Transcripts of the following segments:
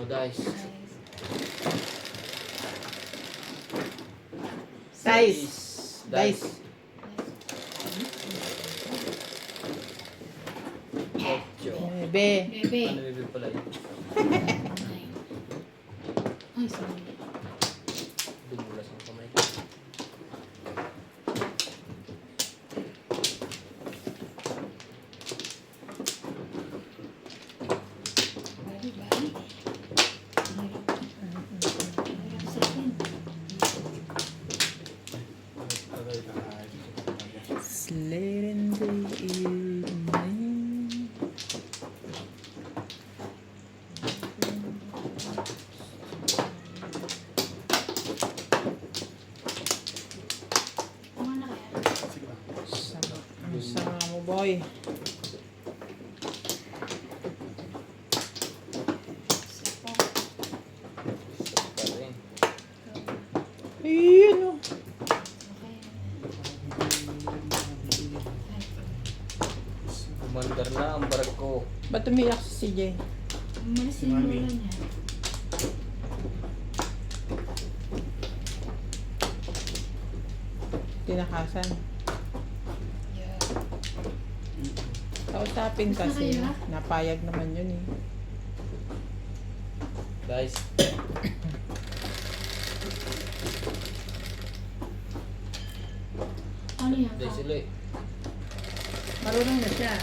Oh, dice. Dice. Dice. Ocho. Bebe. Bebe. Ano bibig pala yun? Ay, sorry. Dumulas ang kamay. Bali, bali. Hirap sa akin. It's late in the evening. Ano na kaya? Ang sama mo, boy. Sipo. Isa pa rin. Ayun, oh. Okay. Kumandar na ang barko. Ba't umiyak si CJ? Umalis yung lolo niya. Tinakasan. Yeah. Kausapin Basta kasi. kayo? Napayag naman yun eh. Dice. Ano yan? Dice ulit. Marunong na siya.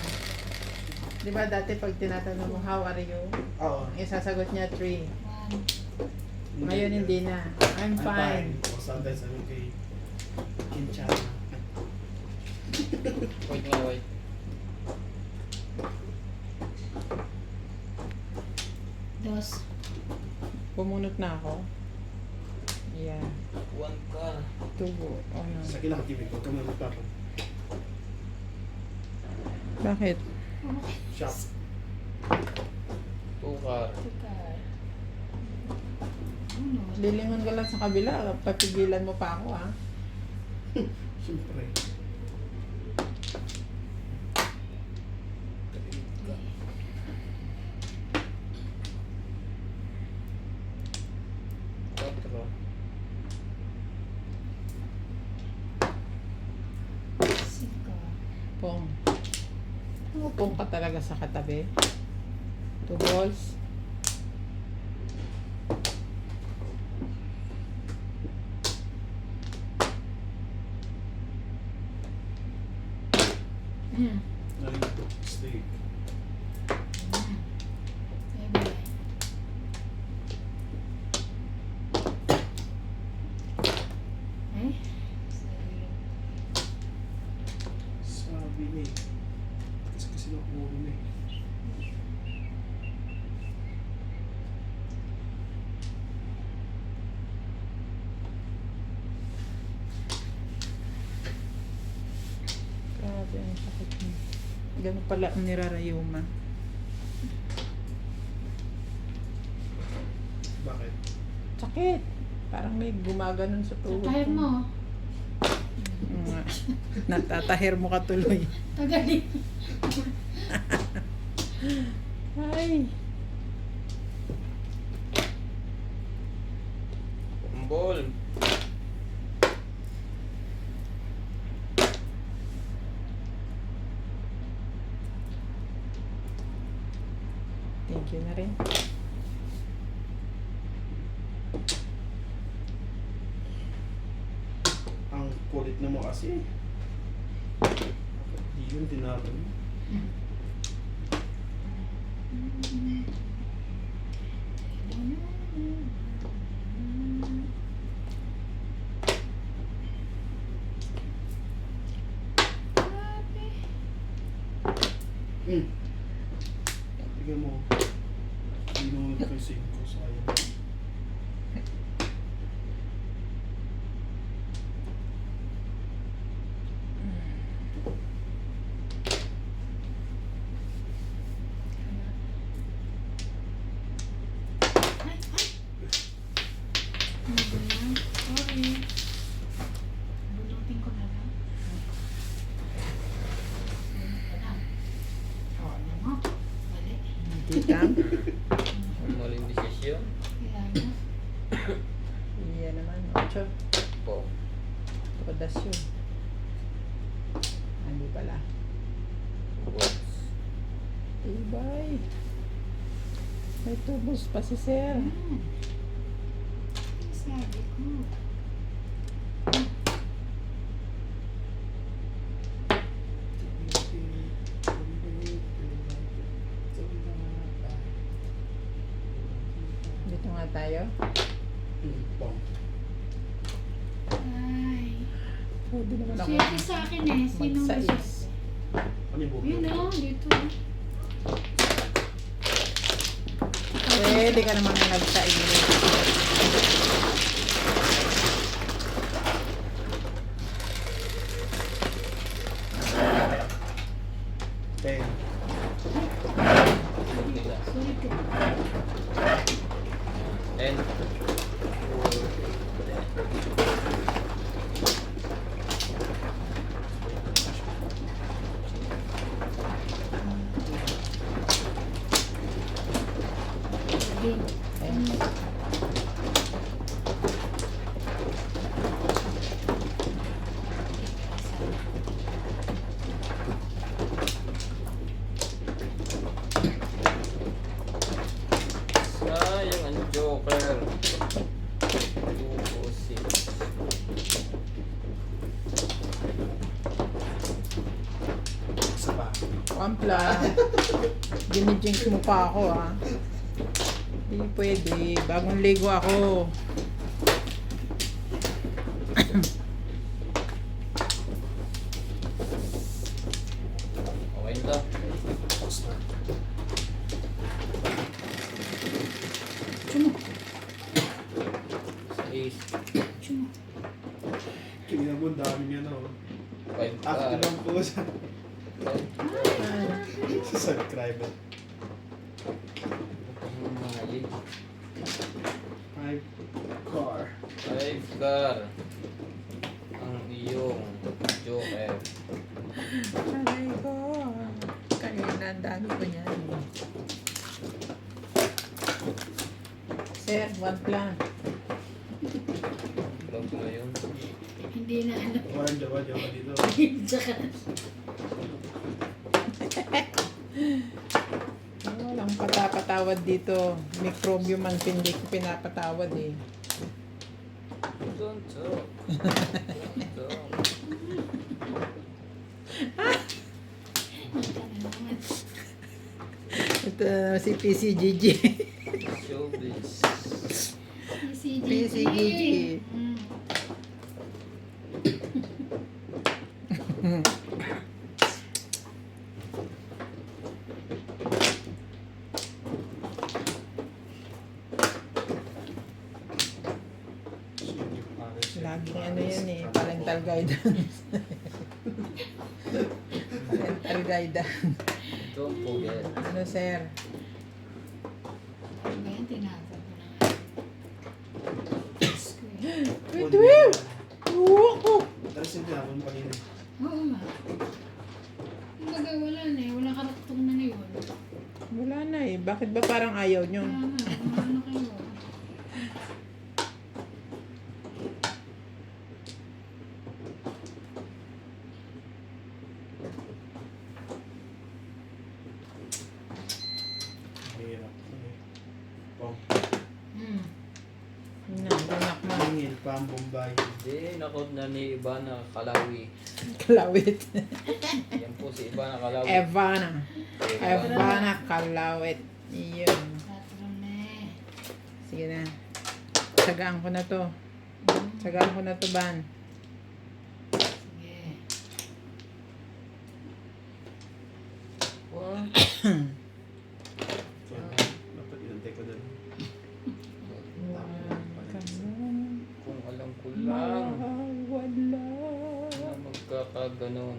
Di ba dati pag tinatanong mo, how are you? Oo. Isasagot niya 3. One. Ngayon hindi na. I'm fine. O sometimes sabi kay Kinchana. Wait nga, wait. Dos. Pumunot na ako. Yeah. One ka. Tubo. Oh no. Sa kilang TV ko, tumunod pa ako. Bakit? Shop. Two ka. Tukar. Ano? Lilingon ka lang sa kabila. Papigilan mo pa ako ah. Siyempre. Quatro. Sika. Pong. Pong ka talaga sa katabi. 2 balls. Mm. Steak. Bebe. Eh? Sabi niya eh. Kasi nakuha niya eh. Grabe ang sakit mo. Ganun pala ang nirarayuma. Bakit? Sakit. Parang may gumaganon sa tuhod. Tahir mo. Nga. Natatahir mo ka tuloy. Tagalin. Ay. Ball. Thank you na rin. Ang kulit na mo kasi. Di yun, tinapon mo. Hmm. Tignan mo. Binunod ko yung 5. Sayang. Ay, ay. Ano ba yan? Sorry. Bunutin ko na lang. Bunot ko lang. O, ano mo? Mali. Hindi ka. Maling decision. yun. Kaya na. Iya naman. 8. Po. Todas yun. Hindi pala. Boss. Ibay. May tubos pa si Sir. Hmm. Sabi ko. Dito nga tayo. Bong. Ay. Pwede naman ako. Swerte sa akin eh. Sino Magsais. maswerte? Ano yung buhok? Yun o, dito. Pwede ka naman nagsain. Ten. Nila. Sorry ko. And 206. Isa pa. Pampla. Ginijinx mo pa ako ah. Hindi pwede. Bagong ligo ako. Okay na. Tapos na. Chumo. 6. Chumo. Tingnan mo, dami niya na. 5 Active car. lang po sa subscriber. Mahalik. 5 car. 5 car. Ang iyong joker. Aray ko. Kanina, ang dami ko niyan. Sir, one plan. Vlog mo yun. Hindi na alam. Jawa dito. Tsaka. Walang patapatawad dito. Microbium man hindi ko pinapatawad eh. Don't talk. Don't talk. Ito si PCGG. Showbiz. PCGG. Mm. Laging ano yan eh. Parental guidance. Parental guidance. Don't forget. Ano sir? Ngayon, tinatag ko na nga. Diyos ko eh. Wait, wait! Ako! Tapos yung tinapon pa rin. Oo nga. Kumbaga wala na eh. Wala karaktong na yun. Wala na eh. Bakit ba parang ayaw nyo? Kaya nga, ano kayo? Mahirap. Bong. Hmm. Anak mo. Tingin pa ang Bombay. Hindi, nakot na ni Ivana Kalawi. Kalawit. Yan po si Ivana Kalawi. Evana. Evana Kalawit. Iyon. Patron na eh. Sige na. Sagaan ko na to. Sagaan ko na to, Ban. Sige. What? Dapat inantay ko doon. Kung alam ko lang Wala. na magkakaganon.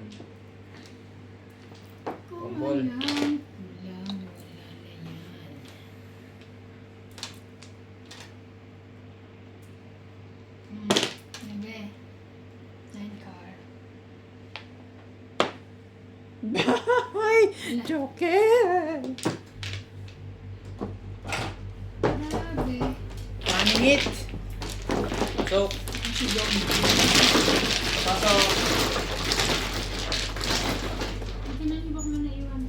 Kung Kumbol. alam, kulang, wala na yan. Nebe. 9 car. Ay! Joker! Grabe. Singit. So, pasok. Ito na yung baka mo naiwan.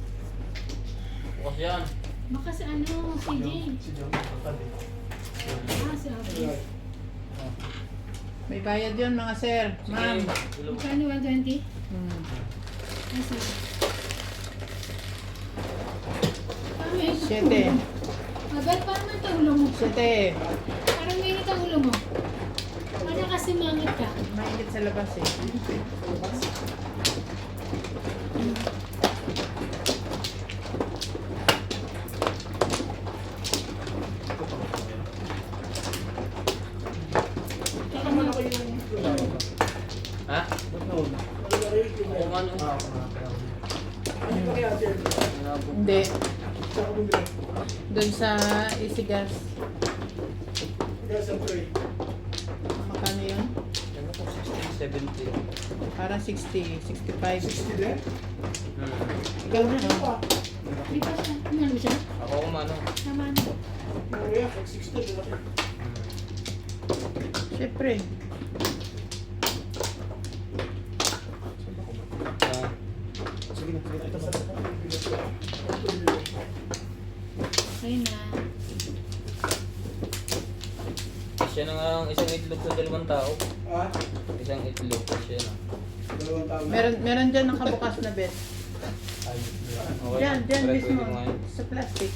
Bukas yan. Baka sa ano, si Jay. Si John. Patabi. Ah, si Abby. May bayad yun mga sir. Ma'am. Sige, ilog. Magkano 120? Nasa? Paano yun? 7. Abel, parang ang ulo mo. 7. Parang mainit ang ulo mo. Parang kasi mangit ka. Mainit sa labas eh. Kaya ano, Ha? Ba't nauna? Oo nga, no. Ano ba kaya ate? Hindi. Saan ka bumili? Doon sa Isigas. Kaya sa tray. Makano yun? Ano ko, 60, 70. Parang 60, 65. 60 din? Ikaw na. di pa siya. Ano siya? Ako kumano. Naman. Kaya, pag 60, malaki. Siyempre. Ah, Sige na, sige na. Ito sa Okay na. siya na nga ang isang itlog sa dalawang tao. Ah, Isang itlog, siya na. 2 taon na. Meron dyan nakabukas na bed. Okay. Diyan Try ko mismo. yung ngayon. Sa plastic.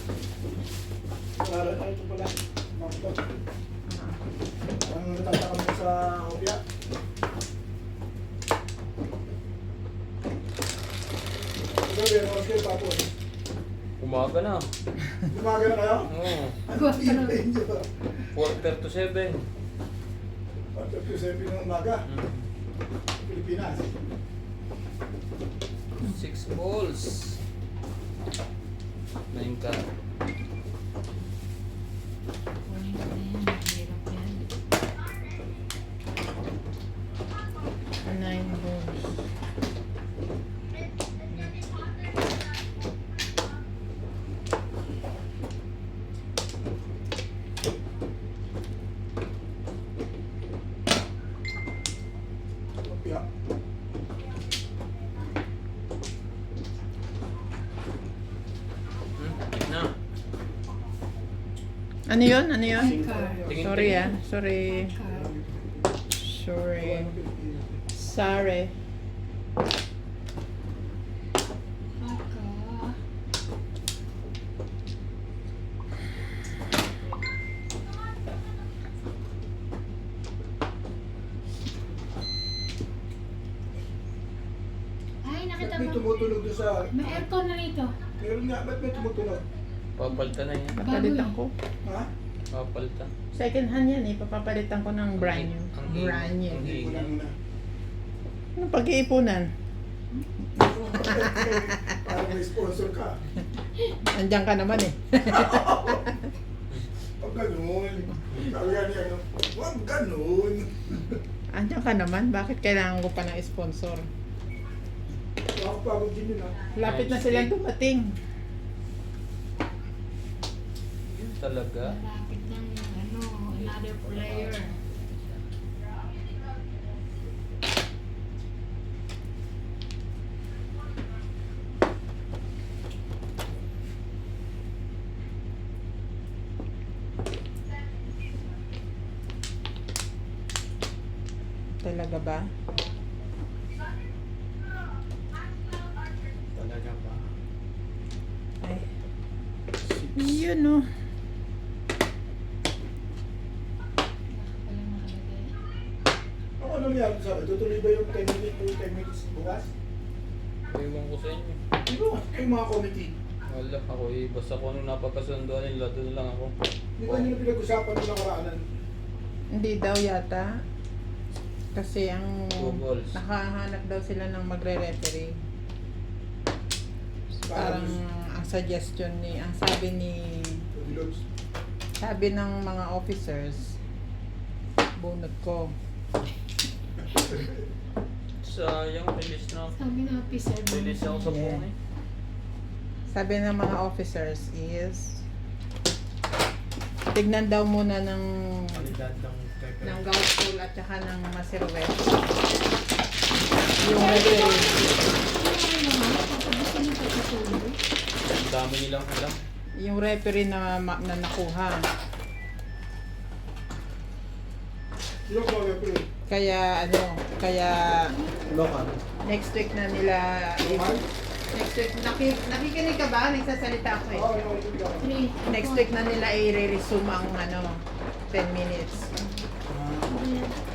Para, ay, ito pala. Makapag. Ang natataka mo sa opya. Ito, meron kasi yung papo. Umaga na. Lumaga na kayo? Oo. Ano tibay nyo? 4:37. Pagka Giuseppe ng umaga, Mm. Pilipinas. 6 balls. 9 ka. Kunin ko na yan. Hirap yan. 9 balls. Opya. Na. Ano yun? Ano yun? Car. Tingin, Sorry tingin. ah. Sorry. Car. Sorry. Sorry. Aka. Ay, nakita Ba't may mo. tumutunog doon sa... May aircon na rito. Meron nga, ba't may tumutunog? Papalitan na yan. Papalitan ko. Ha? Papalitan. Second hand yan eh. Papapalitan ko ng brand new. Ang Brand new. ang Hindi ko lang na. Anong pag-iipunan? Parang may sponsor ka. Andiyan ka naman eh. Huwag ganun. Sabi nga niya, no? Huwag ganun. Andiyan ka naman. Bakit kailangan ko pa ng sponsor? Nakakapagod din yun, ha? Lapit na silang dumating. Yun talaga. Malapit ng ano, another player. Talaga ba? Talaga ba? Ay. Yun oh. Wala nakalagay. Ako ano nangyari sa akin? Tutuloy ba yung 10 minutes bukas? Iwan ko sa inyo. Di ba? Kayo mga committee. Wala ako eh. Basta kung ano napagkasunduan nila, doon lang ako. Di ba nyo na pinag-usapan nung nakaraanan? Hindi daw yata. Kasi ang 2 balls. nakahanap daw sila ng magre-referee. Parang ang suggestion ni, ang sabi ng mga officers, bunot ko. Sayang, release na ako. Sabi ng officer. Release ako sa Yeah. phone eh. Sabi ng mga officers is tignan daw muna ng kalidad ng pepper. ng Gautol at saka ng Maserwet. Yung referee. Ang dami nilang alam. Yung referee na, na nakuha. Yung mga pepper. Kaya kaya Local. next week na nila, Local? next week, nakikinig ka ba? Nagsasalita ako eh. Oo, yung local. Next week na nila i-resume ang 10 minutes.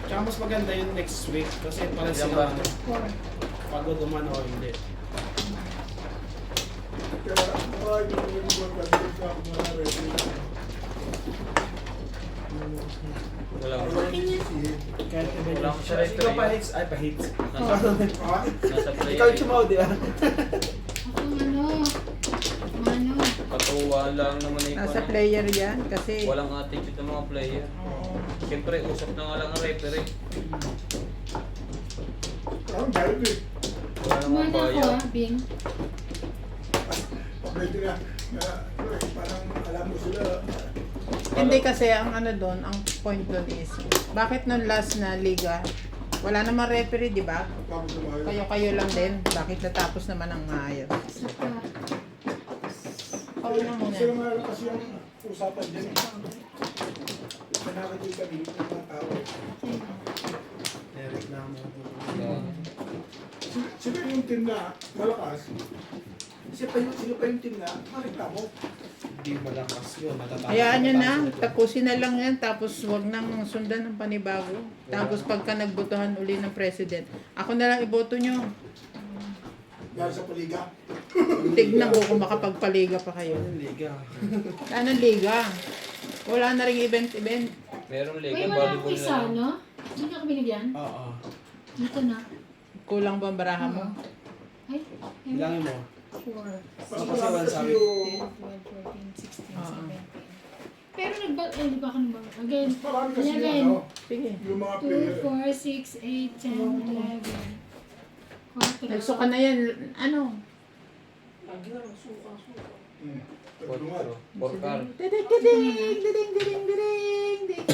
Tsaka mas maganda yung next week kasi para Ilan sila ba? pagod naman o hindi. Kaya marami yung mga pepper sa mga ready. Wala ko. Kahit Wala akong sa Ikaw referee. pa hits, ay pa hits. Nasa, Ha? nasa player. Ikaw yung chumaw, di ba? Ako ano, Katuwa lang naman na yung Nasa ano. player yan kasi Walang attitude ng mga player. oo. Siyempre, usap na nga lang ang referee. Ang bayad eh. Wala namang kumana ako bayad. Bing. Pwede na. Parang alam mo sila. Hindi kasi ang doon, ang point doon is, bakit nung last na liga, wala namang referee, di ba? Tapos lumayo. Kayo lang din. Bakit natapos naman ang maayos? Saka, Oo na muna. Sila nga kasi yung usapan dyan. Nanakit yung kanilip ng mga tao. Nireklamo. Sila yung team na malakas. Sila pa yung team na mareklamo. Hindi malakas yun. Matatapos. Hayaan nyo na, tapusin na lang yan, tapos wag nang sundan ng panibago. Tapos pagka nagbotohan uli ng president, ako na lang iboto nyo. Dahil sa paliga. Tignan ko kung makapagpaliga pa kayo. Yung liga. Anong liga? Wala na rin event-event. Merong uy, lega, wala akong volleyball isa, na. no? Hindi ka binigyan? Oo. Dito na. Kulang ba ang baraha mo? Ay, Bilangin mo. 4, Kasi wala Kasi sabi. yung 12, 14, 16, Oo. 17. Pero di ba ka nagbago? Again, marami kasi yung Eleven. ano, Sige. yung mga player. 2, 4, 6, 8, 10, 11. 4. Nagsuka na yan. Ano? Quattro. Porcar. Diding, diding, diding, diding, diding, diding.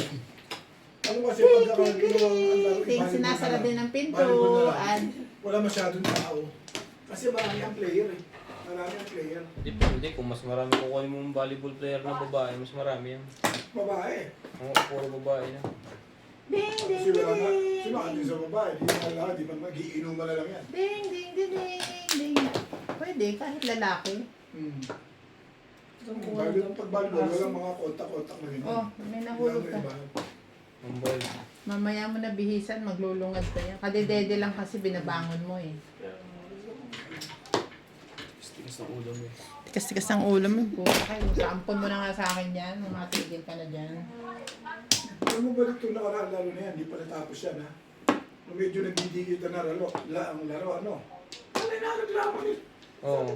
Ano kasi Ding, pagkakaroon ding, ng ding, laro, ding. volleyball Sinasara na din lang. ng Volleyball na lang. pintuan. Wala masyadong tao. Kasi marami ang player eh. Marami ang player. Hindi, kung mas marami kukunin mong volleyball player na babae, mas marami yan. Babae. Oo, puro babae na. Ding, ding, Kasi wala na. ding. Sino ka din sa babae? Di na lahat. Di man mag-iinuman na lang yan. Ding, ding, ding, ding, ding. Pwede, kahit lalaki. Pag volleyball, walang mga kontak-kontak na ganyan. Oh, may nahulog ka. Ang ball. Mamaya mo na bihisan, maglulungad ka yan. Kadedede lang kasi binabangon mo eh. Tigas ng ulo mo. Tikas-tikas ang ulo mo. Puta kayo. Sampon mo na nga sa akin yan. Matigil ka na dyan. Alam mo balik itong nakaraan laro na yan, di pa natapos yan ha. Nung medyo nagdidikit na ang laro, ano? Ano na naglaman eh? Oo.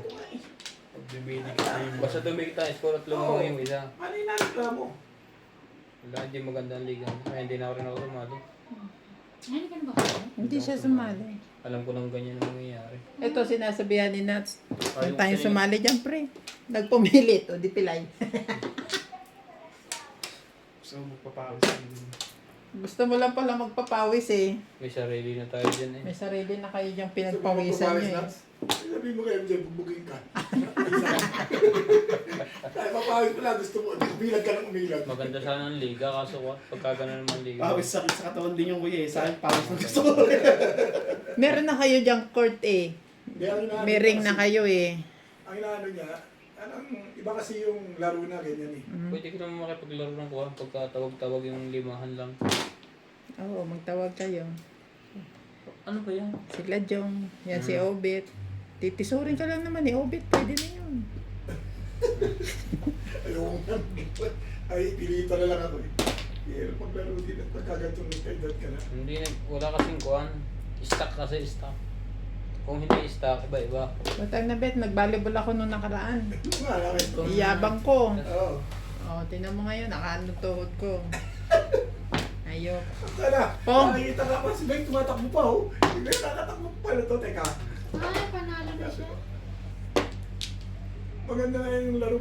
Pag bibili ka tayo. Basta tumigit tayo, score at lumungo yung isa. Ano na naglaman? Wala, hindi maganda ang liga. Kaya hindi na ako rin ako sumali. Ano ka na ba kayo? Hindi siya sumali. Alam ko nang ganyan ang mangyayari. Ito sinasabihan ni Nats. Huwag Ayaw tayong sa'yo. sumali dyan, pre. Nagpumilit. O, di pilay. Gusto mo magpapawis. Gusto mo lang pala magpapawis eh. May sarili na tayo dyan eh. May sarili na kayo diyang pinagpawisan niyo eh. Sabi mo kay MJ, bubugin ka. Kaya papawis pala, gusto mo, bilag ka ng umilag. Maganda sana ang liga, kaso pagka gano'n naman ang liga. Pawis sakit sa katawan din yung kuya eh. Sa akin, pawis na gusto ko. Meron na kayo diyang court eh. Hindi, ang inaano May ring na kasi- kayo eh. Ang inaano niya, iba kasi yung laro na ganyan eh. Pwede ka naman makipaglaro ng kuha pagka-tawag-tawag yung limahan lang. Oo, magtawag kayo. Ano ba yan? Sila Jong, yan si Obit. Titisurin ka lang naman eh, Obit, pwede na yun. Ayoko nga. Ay, pilitan na lang ako eh. Pero paglaro din at pagkagantong edad ka na. Hindi na, wala kasing kuhan. Stock kasi, stock. Kung hindi stock, iba-iba. Batang na bet, nag-volleyball ako nung nakaraan. Ano nga namin? Iyabang ko. Oo. Oh, tinan mo ngayon, nakaano tuhod ko. Ayok. Tara, Pong. nakikita ka pa si Beng tumatakbo pa oh. Si Beng nakatakbo pa na to. Teka, Ay, panalo na siya. maganda nga yung laro.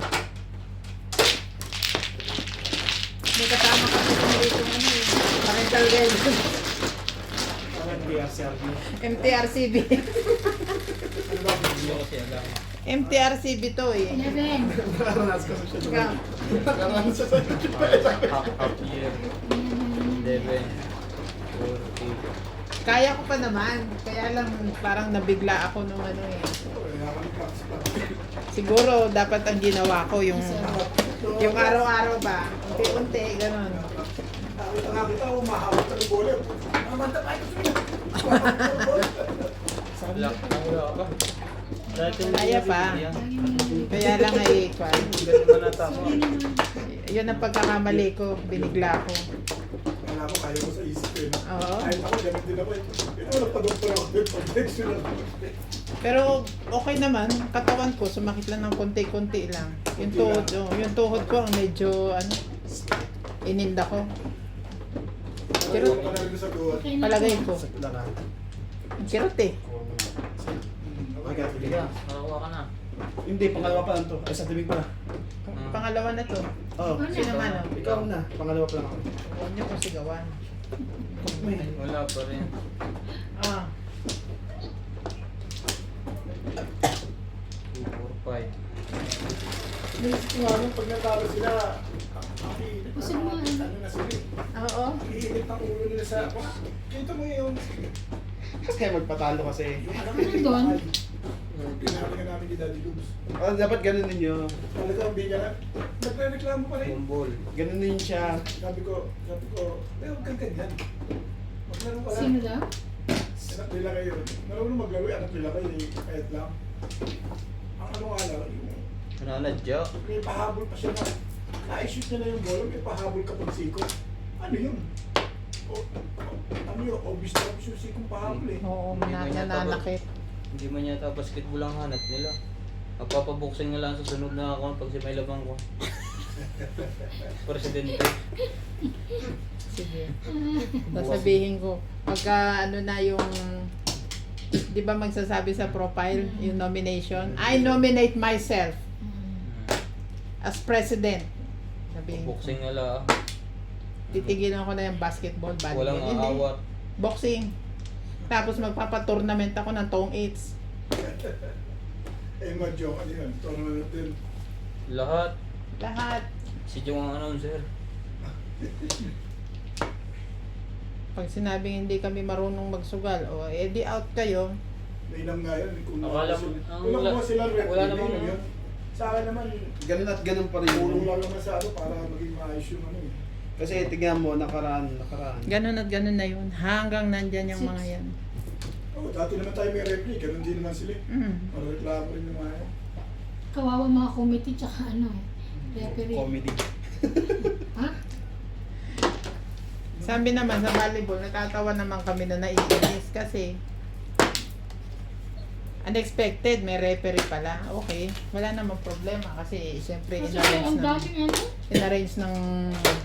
May kasama kasi kami dito ngayon eh. Parental guide. Parang BRCRB. MTRCB. Ano ba? Hindi ko kasi alam. MTRCB to eh. 11. Nakaranas ko sa siya. Ikaw. Nakaranas sa sa Half year. 11. 40. Kaya ko pa naman. Kaya lang parang nabigla ako nung ano eh. Siguro dapat ang ginawa ko yung araw-araw ba. Unti-unti, ganun. Nakita ko, mahawak ka ng bola. Mamanda pa ito sila. Wala ka. Dati Kaya pa. Kaya lang ay kwan. Ganun man natama. Yun ang pagkakamali ko. Binigla ko. Kaya ko, kaya ko sa isip ko yun. Oo. Kahit ako, ganun din ako. Pero wala pa doktor ako. Pag-text yun lang. Pero okay naman, katawan ko sumakit lang ng konti-konti lang. Yung tuhod, yung tuhod ko ang medyo ano, ininda ko. Pero ka na rin sa duwan. Okay na Palagay po. ko. Sa lara. Ang kirot eh. Okay, Sige ka. Nakakuha ka na. Hindi, pangalawa pa lang to. Ay, sa tibig pa na. Pangalawa na to. Oo. Ikaw na. Sino man oh. Ikaw na. Pangalawa pa lang ako. Huwag niyo kong sigawan. Wala pa rin. Ah, 2, 4, 5. Ano, pag natalo sila, Kasi mo, ano na sila eh. oo. Iinit ang ulo nila sa... Kita mo yung... Kaya magpatalo kasi. Ano doon? Pinalingan namin ni Daddy Lubs. Oh, dapat ganun ninyo. Talaga ang bigyan na. Nagre-reklamo pa rin. Bumbol. Ganun din siya. Sabi ko, huwag kang ganyan. Maglaro ka lang. Sino daw? Anak nila kayo. Marunong maglaro, anak nila kayo. Kahit lang. Ang ano nga lang, yung Nanadya. may pahabol pa siya na. Na-shoot niya na yung bola, may pahabol ka pag siko. Ano yun? Ano yun? Obvious na obvious yung sikong pahabol eh. Oo, Hindi man niya nananakit. Hindi man yata basketball ang hanap nila. Magpapaboxing na lang sa sunod na ako pag si may labang ko. Presidente. Sige. Sasabihin ko, pagka ano na yung, di ba magsasabi sa profile, yung nomination, I nominate myself as president. Sabihin ko, Boxing na lang. titigilan ko na yung basketball, volleyball. Walang Hindi. aawat. Boxing. Tapos magpapa-tournament ako ng tong 8s. Eh, ma-joke, ano yun? Tournament din. Lahat. Lahat. Si Jong ang announcer. Pag sinabing hindi kami marunong magsugal, o edi out kayo, Nainam nga yan. Kung Akala mo- Kung nakuha sila rep, wala hindi namang- yun yun. Sa akin naman, Ganun at ganun pa rin. tulong lang naman sa ano para maging maayos yung ano eh. Kasi tingnan mo, nakaraan. ganun at ganun na yun. Hanggang nandyan yung mga yan. Oh, dati naman tayo may referee, ganun din naman sila. Mm. Mareklamo rin yung mga yan. Kawawa mga committee tsaka ano eh. Referee. Comedy. Ha? Sabi naman sa volleyball, natatawa naman kami na naiinis kasi unexpected, may referee pala. Okay, wala namang problema kasi siyempre Kasi in-arrange ang ng, daming ano. in-arrange ng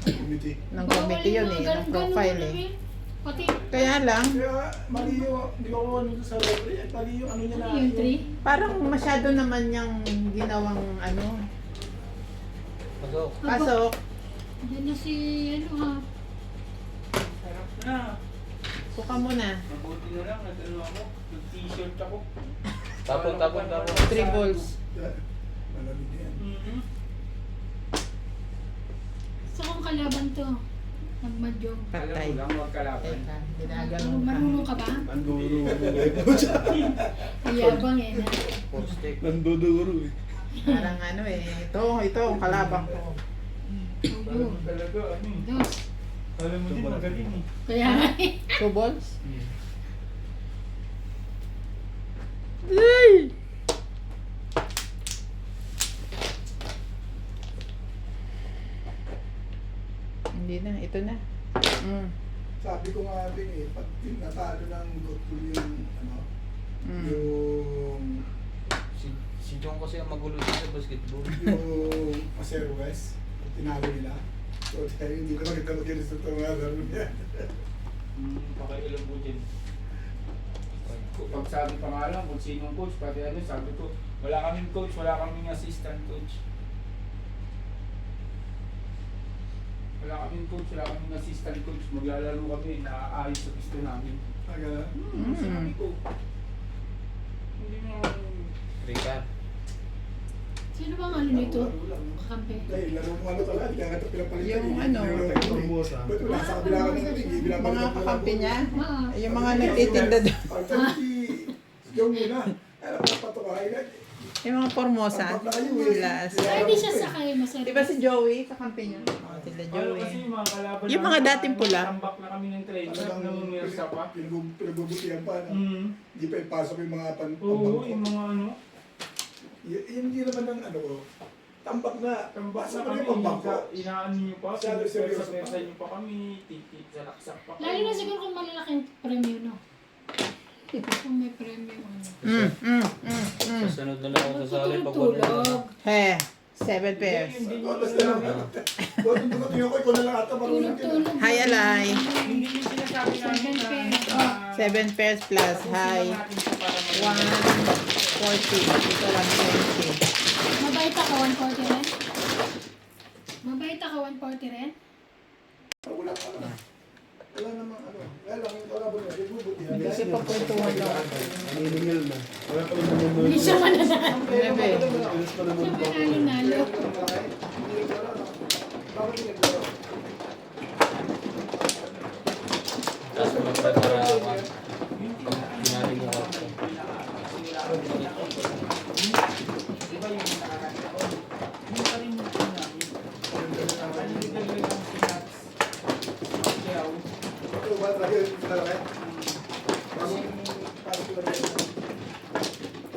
Committee. committee yun eh, ng profile eh. Pati Kaya lang, Kaya mali yung, hindi ko ano sa referee, eh, mali yung ano niya na. yung 3. parang masyado naman niyang ginawang ano, Pasok. pasok. Diyan na si ano ha. Sarap na. Suka mo na. Mabuti na lang. Nag-ano ako. Nag-t-shirt ako. Tapon. 3 balls. Malamig na yan. Sa kong kalaban to. Nagmadyong. Patay. Alam mo lang, huwag kalaban. Teka, ginaganon ka. Marunong ka ba? Nanduduro. Yabang eh. Na. Four stick. Nanduduro eh. Parang ano eh, ito ang kalabang ko. Oo. Talaga, ano eh. Dos. Alam mo din, magaling eh. Kaya nga eh. 2 balls? Ay! Hindi na, ito na. Sabi ko nga din eh, pag natalo ng Gotpool yung ano, Mm. yung Si Jong kasi ang magulo din sa basketball. yung Pasero West, tinalo nila. So, tayo hindi ko maganda mag-ilis sa mga laro niya. Pakialam ko dyan. Pag sabi pa nga lang kung sino ang coach, pati ano, sabi ko, wala kaming coach, wala kaming assistant coach. Wala kaming coach, wala kaming assistant coach. Maglalaro kami, naaayos sa pisto namin. Aga. Sabi ko, hindi mo Rika. Sino bang ano nito? Kakampi. Dahil laro mo ano talaga, hindi ka ito pinapalitan. Yung eh. ano, Formosa. Ba't wala sa kabila ka ng hindi pinapalitan mga mo kakampi lang. niya, Oo. yung mga nagtitinda doon. Ang sabi si Joe muna. Alam mo, patukahay na. Yung mga Formosa, Silas. Ay, hindi siya sakay. Masarap. Di ba si Joey, kakampi niya? Sila Ano Joey. kasi yung mga kalaban Yung mga dating pula. Tambak na kami ng trainer, namumiyarsa pa. Pinagbubutihan pa. No? Hindi pa ipasok yung mga Oo, pambangko. yung mga ano. Hindi naman ng ano ko. Tambak na. Tambak Basta na mo kami, yung pambangko. inaan niyo pa. Masyado seryoso pa. Sa niyo pa kami, titit sa laksak pa Lalo na siguro kung malalaking premyo, no? Kung may premyo, ano. Susunod na lang ako sasali pag wala na. Tutulog. He, 7 pairs. Tapos na lang. Kung tingnan ko, ikaw na lang ata marunong ka na. Tulog-tulog. Hi, Alay. Hindi yung sinasabi namin na 7 pairs plus, hi. 140, ito 120. Mabait ako, 140 rin? Mabait ako, 140 rin? Wala ka na. Wala namang ano. Wala lang yung kalaban mo. Nagbubutihan. Kasi pagkwentuhan lang. Naniningil na. Wala pa naman yung Hindi siya mananalo. Bebe. Alis pa naman Siya po. mananalo. Tapos magpapara ako. Pinalimutan ko. Di ba yung nakakataon? Yung pa rin yung namin. Naliligay lang si Nats. Kaya,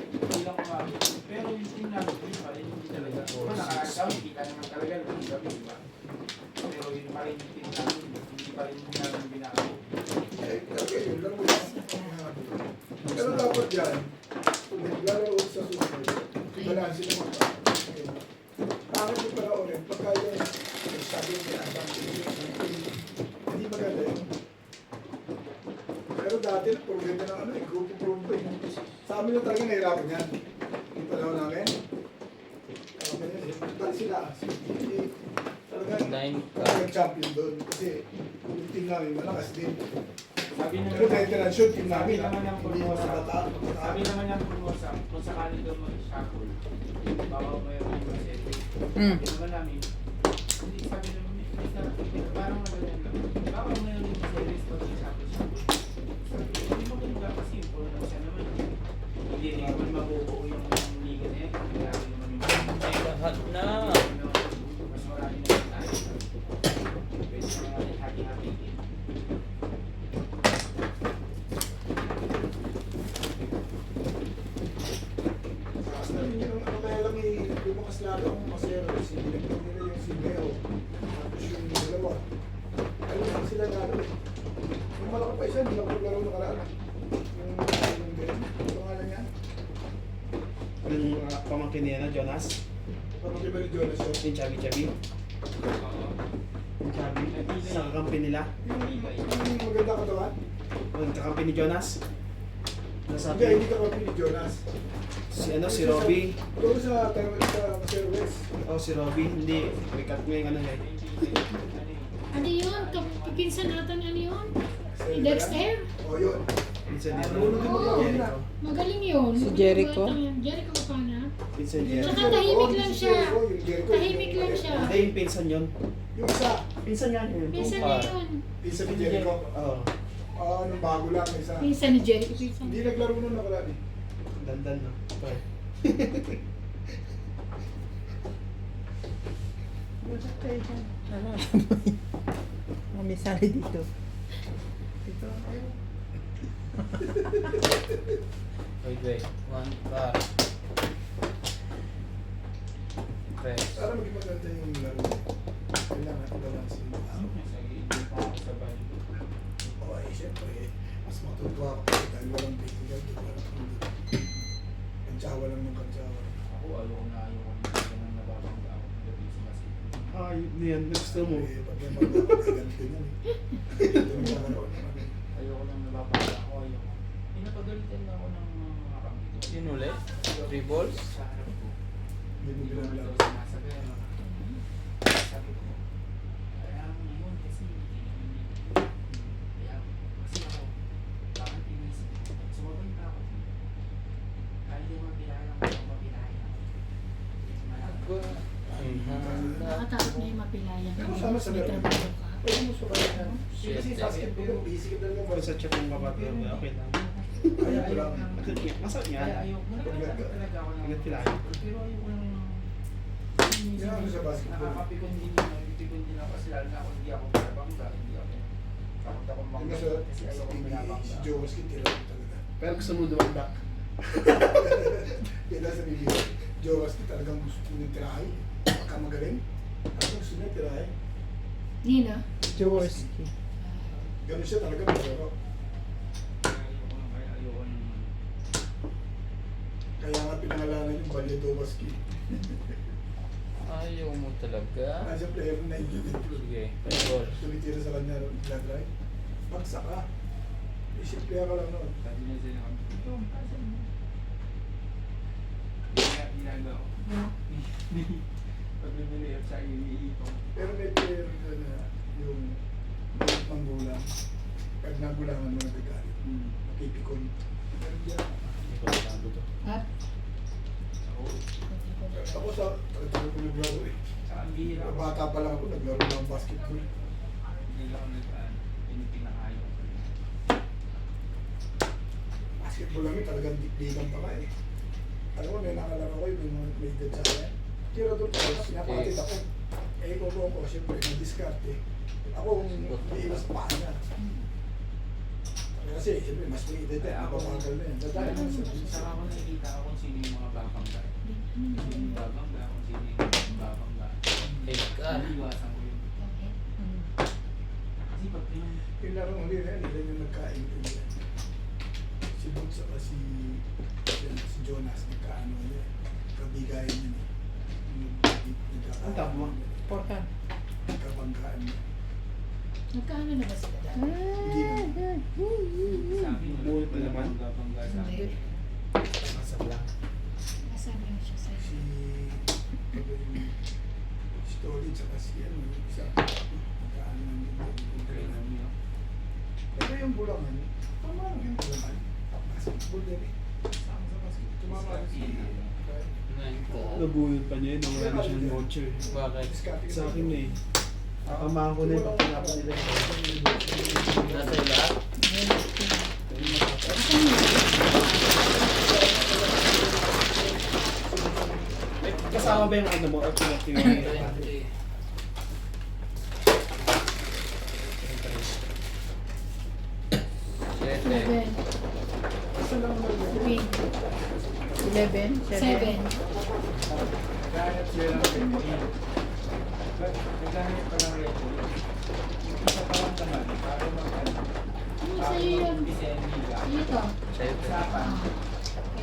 hindi lang kumami. Pero yung team namin, yun pa rin hindi talaga. Kung nakakataon, kita naman talaga. Hindi kami, di ba? Pero yun pa rin yung team namin. Hindi pa rin yung namin binago. Pero dapat yan, kung naglalaro sa susunod, balansin naman pa. Bakit yung panoorin? Pagka yung sabi niya, hindi maganda yun. Pero dati, puro-ganda ng ano, grupo-grupo eh. Sa amin na talaga nahirapan yan. Yung panahon namin. Bali sila. Talagang talagang champion doon. Kasi yung team namin malakas din. Sabi Pero veteran shoot team Sabi namin. naman ng Hindi Formosa, bata. sabi naman ng Formosa, kung sakali daw mag-shackle, baka mayroon yung masete. Sabi naman namin, hindi sabi naman, parang magaling lang. Baka mayroon yung masete pag shackle. Hindi maganda kasi yung Formosa naman. Hindi rin naman mabubuo yung liga na yan. Kailangan naman yung Ay, lahat na. mas marami naman tayo. Pwede naman natin hati-hati. Taas na rin yung ano kaya lang lumakas lalo ang masero. Sinilagyan nila yung si Meo. Tapos yung dalawa. Ano lang sila lalo eh. Yung malaki pa isa, hindi lang maglaro na karaan. Yung Ben, ang pangalan niya. Yung pamangkin niya na, Jonas. Kapag iba ni Jonas yun. Yung Chubby. Yung Chubby. Sa kakampi nila. Yung maganda katawan. Yung kakampi ni Jonas. Hindi, Nasabi. hindi kapag ni Jonas. Si Robby. Doon sa Masero West. Oh, si Robby. Hindi. May cut mo yung ano niya. Ano yun? Kapinsan natin ano yun? Si Masero Dexter? O yun. Pinsan niya. Marunong din maglaro yun ah. Magaling yun. Si Jericho? Jericho ka pa na? Pinsan niya. Tsaka tahimik lang siya. Yung Jericho, Tahimik lang siya. Hindi, yung pinsan yun. Yung isa, Pinsan niya yun. Pinsan niya yun. pinsan ni Jericho. Oo. Nung bago lang, isa. Pinsan ni Jericho. Pinsan. Hindi naglaro nun nakaraan eh. Dandan, no? Okay. Busak tayo dyan. Ano? Mamisali dito. Dito. Wait. One bar. Press. Para maging maganda yung laro. Kailangan i-balance yung okay, siyempre, mas matutuwa ako kasi dahil walang basic walang kantsawa lang yung kantsawa. Ako, ayoko na nang nababangga ako ng gabi sa masjid. Ah, yun yan. Gusto mo. Eh, pag may magkakaganto yan eh. Ito yung magkakaroon naman eh. Ayoko nang nababangga ako, ayoko. Pinapagalitan na ako ng mga kapito. Yun ulit? 3 balls? Sa harap ko. Hindi mo Hindi ko bilang daw lang. sinasabi. Sabi ko, kaya sa May laro. trabaho ka. Pwede mo sa kanya. Shit, Kasi basketball, basic ka talaga. Kung sa chat ng kapatid, okay lang. Kaya ko lang. Masarap Kaya nga. ayoko. Nagsasabi talaga ako ng Ingat sila. basketball, pero ayoko lang. Yan ako sa basketball. Nakakapikon din yun. Napipikon din ako kasi lalo na ako hindi ako pinabangga. Hindi ako. Takot ako Yung mangga nasa kasi ayoko si pinabangga. Joe Waskin, tira ko talaga. Pero gusto mo dumagdak. Kaya nasa bibig, Joe Waskin talagang gusto niyang tirahin. Pagka magaling, talagang gusto niya tirahin. Nina? Jaworski. Ganun siya talaga maglaro. Kaya ayoko naman. Kaya nga pinangalanan yung Balya Dowaski. Ayaw mo talaga. Nasa player na 98 plus. Sige, ball. Tumitira sa kanya, nagdadrive. Bagsak ka. Isip player ka lang noon. Sabi niya sila kami, ito, kasan mo? Kaya ginagawa ko. Pag bumili sa akin, iniipon. Pero may player ka na yung may manggulang. Pag nagulangan mo nagagalit, makipikon. Pero yan. At? Ako sa tagal ko naglaro eh. Saka ang bihira ko. Bata pa lang ako, naglaro ng basketball. Hindi lang ako nag-ano. Yun yung pinakayo ko. Basketball namin talagang dikdikan pa nga eh. Alam mo, may nakalaro ko yung mga may edad sa akin. Tira doon pa, pinapatid ako. Eh, kung ko, siyempre, na-discard eh. Ako, iiwas pa niya. Kasi, siyempre, mas may edad eh. Napapagal na yan. Dadaan lang sa Saka ako nakikita ko kung sino yung mga babangga. Sino yung babangga, kung sino yung babangga. Hey, ka. Iiwasan ko yun. Kasi pag pinang... Yung larong huli na yan, nila yung nagkain ko yan. Si Boots at si Jonas, nagkaano yan. Kabigayan yan eh. Ang tawag mo? Porkan. Nagkabanggaan yan. Nagkaano na ba sila dati? Hindi na. Sa amin, Buhay pa naman. babangga sa amin. Hindi. Masarap lang. Asabi mo siya sa'yo. Si Story tsaka si ano, yung isa. Nagkaano Trainer ng niyo. Pero yung bulangan, tama lang yung bulangan. Basketball din eh. Sama sa basketball. Tumama rin si... Nabuyod pa niya yun. Nawala na siya ng voucher. Bakit? Sa akin na eh. Nakamahan ko na yung pagkakapan nila. Nasa ila? Kasama ba yung ano mo? At yung 20. Siyete. 7. Isa lang naman yun. 3. 11? 7. Naghanap sila ng referee. Naghanap pa ng referee. Isa pa lang naman, para mag-ano. Sa'yo yun. Disenliga. Dito. Siyete. Usapan.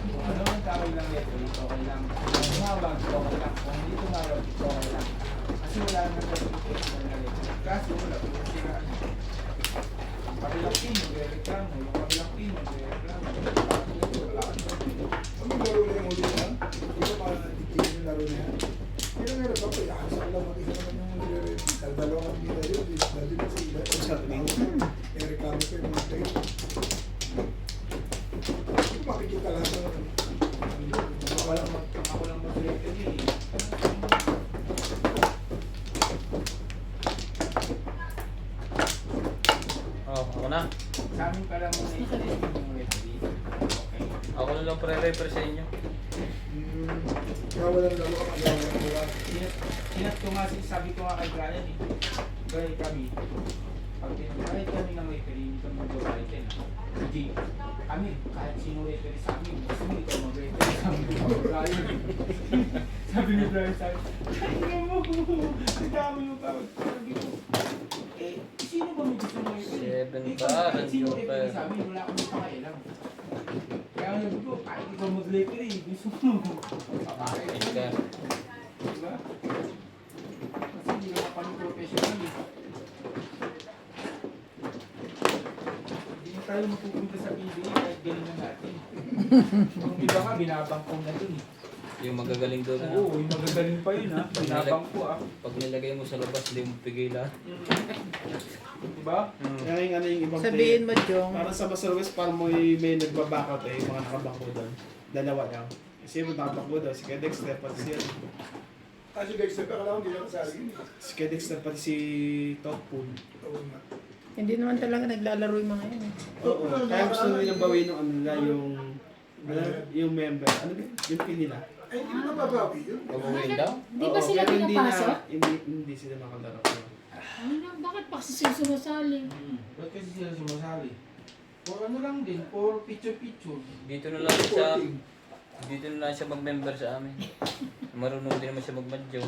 Kung ano ang tawag ng referee, okay lang. Kung tumawag, okay lang. Kung hindi tumawag, okay lang. Kasi wala naman notification na referee. Kaso wala po yung siraan. Yung kabilang team, magre-reklamo. Yung kabilang team, magre-reklamo. Wala ka notification. Ang maglaro na yung huli na, hindi ko makakatikin yung laro na yan. Pero meron pa po, iakasa ko lang mag-isa naman yung nire-ready. Dalawang ang gila yun, dali na sa ila. What's happening? Eh, reklamo ko yung mga player. Kung makikita lahat ng ano yun, Ako lang mag-referee. Oh, ako na. Sa amin pa lang muna yung referee. Okay. Ako na lang pre-refer sa inyo. Kaya walang laro ang agawa ng buwan. Sinat ko nga, sabi ko nga kay Brian eh. Gaya kami. Pag pinagkahit kami ng referee, hindi kami mag-bayad yan. Hindi. Kami, kahit sino referee sa amin, gusto mo ikaw mag-referee sa amin. Brian. Sabi ni Brian sa akin, kaya mo, nagkami yung tawag. Sabi ko, eh, sino ba may gusto mo referee? Seven Eh, pa, kahit sino nandiyo pa. referee sa amin, wala kami pakailang. Kaya sabi ko, kahit ikaw mag-referee, gusto mo. Papakit Hey, ka. Diba? Kasi hindi naman kami professional eh. Hindi na tayo mapupunta sa PBA kahit galing na natin. Yung iba nga, binabangkong na dun eh. Yung magagaling doon. ano? Oo, yung magagaling pa yun ha. Binabangko ah. Pag nilagay mo sa labas, hindi mo pigilan. Diba? Kaya yung ano yung ibang Sabihin mo, Jong. Para sa Masar West, parang may nagbabackout eh, yung mga nakabangko doon. Dalawa lang. Kasi yung nakabangko daw, si Kadex, pati siya. Kasi Dexter, akala ko hindi na kasali yun. Si Kuya Dexter, pati si Top Pool. Oo nga. Hindi naman talaga naglalaro yung mga yun. Eh. Oo, kaya gusto nilang bawiin ng ano nila, yung member. Ano ba? Yung pin nila. Ay, hindi mo mababawi yun. Babawiin daw? Di ba Oo, sila pero pinapasok? Hindi sila makalaro. Ano, bakit pa kasi sila sumasali? Ba't kasi sila sumasali? For ano lang din, for picture-picture. Dito na lang siya, Sporting. dito na lang siya mag-member sa amin. Marunong din naman siya mag-madyo.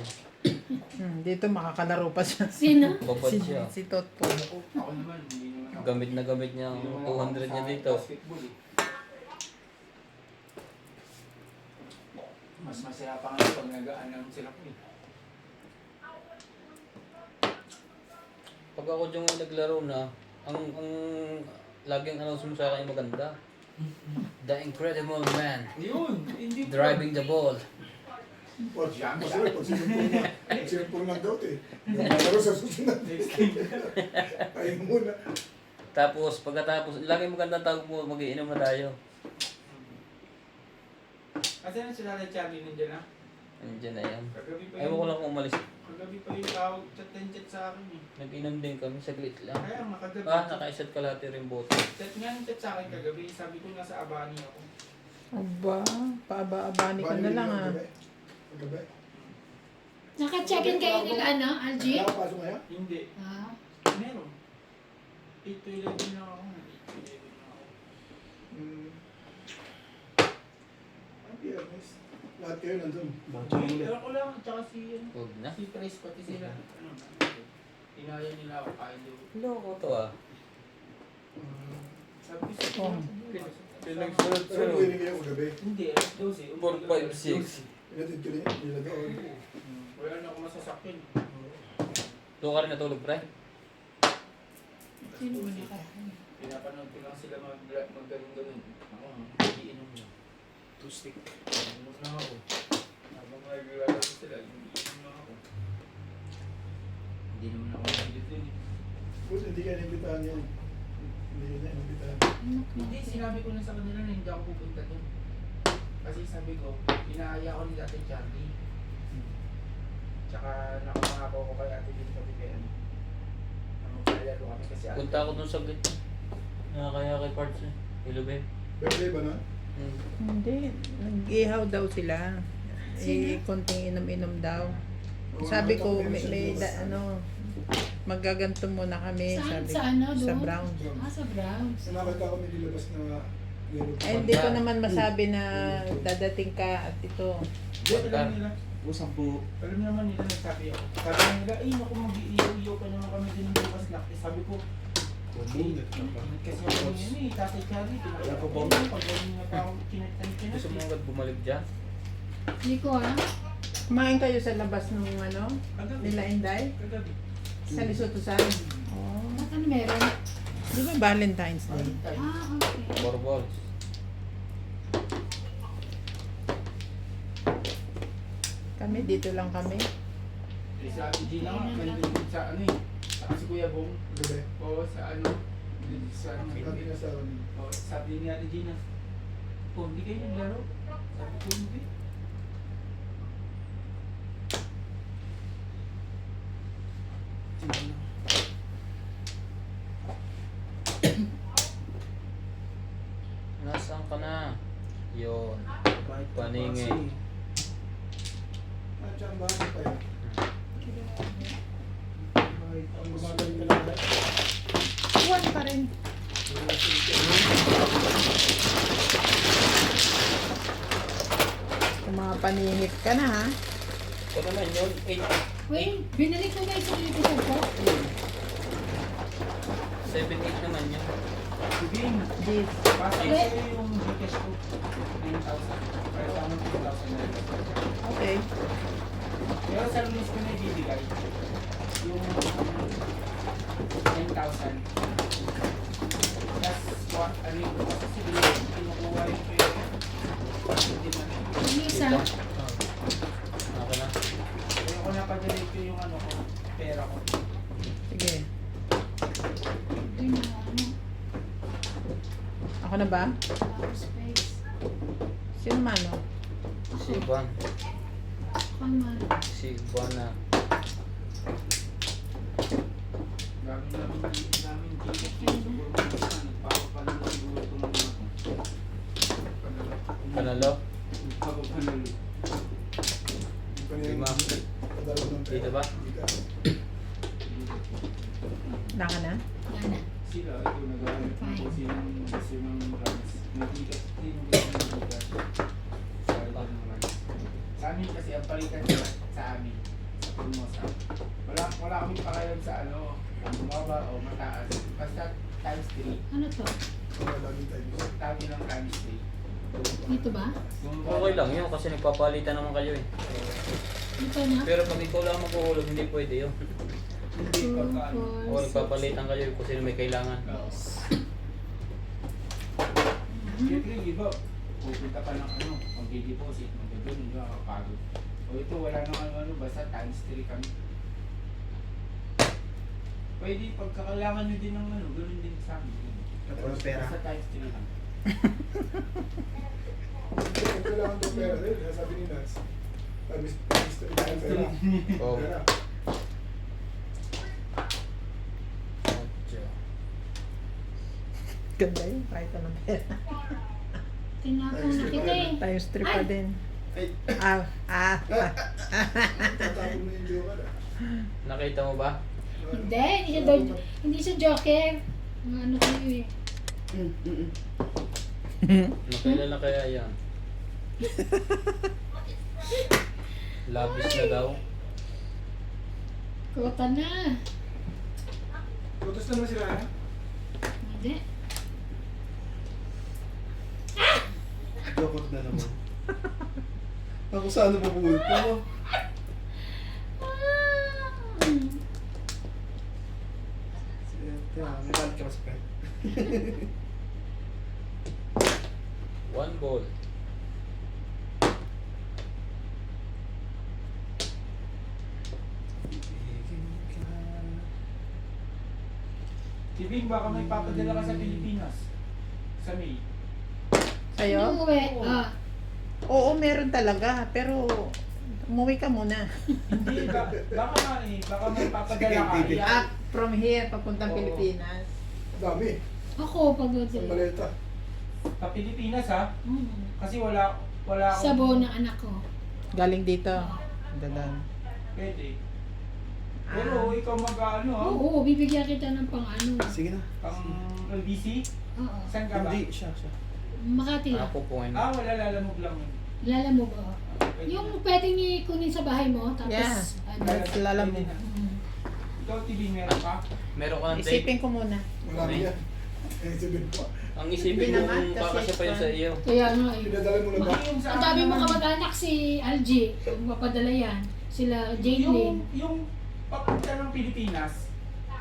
Dito makakalaro pa siya. Sino? Babad siya. Si Totpo. Ako naman, hindi naman ako. Gamit na gamit niya ang Hindi naman ako 200 niya sa dito. basketball eh. Mas masaya pa nga pag nag-a-announce sila ko eh. Pag ako dyan naglaro na, ang laging announce mo sa akin maganda. The Incredible Man, Yun, hindi po. driving the ball. Pag masarap, pag sinumpong ng gout eh. Malaro sa susunod. Next time. Kain muna. Tapos pagkatapos, laging magandang tawag mo, mag-iinom na tayo. Kasi na sila na Charlie nandiyan na. Andiyan na yan. Kagabi pa Ayaw ko lang kung umalis. Kagabi pa yung tawag, chat and chat sa akin eh. Nag-inom din kami, saglit lang. Kaya nga kagabi. Nakaisat kalahati rin boto. Chat nga yung chat sa akin kagabi. Sabi ko nasa Abani ako. Aba, paaba-abani ka na lang ah. Gabi. Naka-check-in kayo nila, ano, Algie? Wala ka pasok ngayon? Hindi. Ah. Meron. 8 to 11 lang ako. 8 to 11 lang ako. Ang biyernes. Lahat kayo nandun. Pero ko lang, tsaka si, Huwag na. si Trace pati sila. Ano, inaya nila ako kain daw. Loko to ah. Sabi ko sa Oh. Pinagsulat Pero buwinig kayo gabi. Hindi, alas 12. 4, 5, 6. Pinatid ko rin. Nila doon. Wala na ako masasakyan. Doon ka rin natulog, pre? Sino ba naka- Pinapanood ko lang sila magaling-galing. Ako, iinom lang. Two stick. Iinom lang ako. Habang naglalaro sila, iinom lang ako. Hindi naman ako nandito dun eh. Buti hindi kayo naimbitahan yan. Hindi kayo naimbitahan. Hindi, sinabi ko na sa kanila na hindi ako pupunta dun. Kasi sabi ko, inaaya ko ni Ate Charlie. Tsaka nakamangako ko kay Ate din sabi kay ano. Maglalaro kami kasi Ate. Punta ako dun sa gitna. Nakakaya kay Parts eh. Ilubin. Birthday ba na? Hindi, nag-ihaw daw sila. Sino? Konting inom-inom daw. Oo, Sabi nakita ko, yung may sa labas. magaganto muna kami. Saan? Sabi, Sa ano, Sa doon? Brown. Ah, sa Browns. Nakita ko may nilabas na yellow. Ay, hindi ko naman masabi na dadating ka at ito. Hindi, alam nila. O 10. Alam naman nila nagsabi ako. Sabi nila, ay naku mag-iiyaw pa naman kami din ng bukas na. Eh, sabi ko, Bumunod na pa. kasi ako yun eh, Tatay Charlie, Wala pa pinakita ba? ko pag ganun na tao, kinat-kinat. Gusto mo agad bumalik dyan? Hindi ko ah. Kumain kayo sa labas ng ano? Kagabi. Nila Inday? Kagabi. Sa Lisutusan? Oh. Ba't ano meron? Di ba Valentine's Day? Ah, okay. 4 balls. Kami, dito lang kami. Eh, sa Ate Gina nga, nandun sa ano eh. Saka si Kuya Bong. Gabi. O sa ano. dun Sa ano. Sabi na sa akin. O, sabi ni Ate Gina. Oh, hindi kayo naglaro? Sabi ko, hindi. Nasaan ka na? Yun. Bakit Paningin. kasi? Nandiyan ba? Ano pa yan? Ang gumagaling ka lang dahil. Iwan pa rin. Kung mga paningit ka na ha. Ito naman yun. 8, Wait, binalik ko na isang libo ko. 7, 8 naman yun. Sige, This. pasok Wait. sa'yo yung Gcash ko. 9,000. Para sa amin 2,000 na rin. Okay. Pero sa release ko na ibibigay. Yung 10,000. Tapos, ano yung kasi sige, kinukuha yung pera. Hindi na. Yung isa. Ako na. Kaya ko napadalate ko yung ano ko, pera ko. Sige. Yun na, ano, Ako na ba? space. Sino mano? Si Juan. Kaman. Si Buana. Gagawin namin dito. Siguro nagpapapalan na siguro itong mga to. Panalo. Nagpapapalan. Lima. Dito ba? Naka na? Gana. Sila, ito nag-aaral po silang runs. Nagbigas din nagbigas. Sa ito ng runs. Sa amin kasi ang palitan nila sa amin. Sa Pulmosa. Wala kami pakialam sa ano. Ang bumaba o mataas. Basta times 3. Ano to? Tabi lang times 3. Dito ba? Okay lang yun kasi nagpapalitan naman kayo eh. Dito na? Pero pag ikaw lang maghuhulog, hindi pwede yun. Hindi 2, pagka ano. 4, O nagpapalitan kayo kung sino may kailangan. Siyempre, iba, pupunta ka ng ano, mag-deposit, mag-doon, hindi makakapagod. O ito, wala nang ano, basta times 3 kami. Pwede, pagkakailangan nyo din ng ano, ganoon din sa amin. Tapos pera. Basta times 3 lang. Kailangan daw pera rin. Sabi ni Nats. Times 3 tayo pera. Oh. Pera. Ganda yun. Kahit anong pera. Tinapon na kita eh. Times 3 pa din. Ay. Tatapon mo yung joker. Nakita mo ba? Hindi siya joker. Mga ano kayo eh. Nakilala kaya yan? Labis na daw. Kota na. Putos na naman sila. ha? Hindi. Joker na naman. Ako saan na pupunta mo? May balik ka pa sa pen. 1 ball. Si Bing, baka may papadala ka sa Pilipinas. Sa May. Sa'yo? Umuwi. Oo. Ah. Oo, meron talaga. Pero umuwi ka muna. Hindi, baka may papadala ka. Sige, Ah, from here, papuntang Oo. Pilipinas. Dami. Ako Sa pagdating. maleta. Sa Pilipinas ha, Mm. kasi wala akong... Sabo ng anak ko. Galing dito. Dadan. Pwede. Pero ikaw mag-ano ha? Oo, bibigyan kita ng pang ano. Sige na. Pang LBC? Oo. Saan ka ba? Hindi, siya. Makati lang. Ako po Ah, wala, lalamog lang yun. Lalamog ako. Pwede Yung na. pwedeng ikunin sa bahay mo, tapos Yeah. ano. That's lalamog. Pwede na. Mm. Ikaw, TV, meron ka? Meron ka ng date. Isipin ko muna. Marami yan. Sabihin ko. Ang isipin Hindi mo naman, kung kasi kakasya pa yun sa iyo. Kaya nga eh. Pinadala mo na ba? Yung sa Ang dami akin mo naman, kamag-anak si Algie. Mapadala yan. Sila Jaylin. yung papunta ng Pilipinas,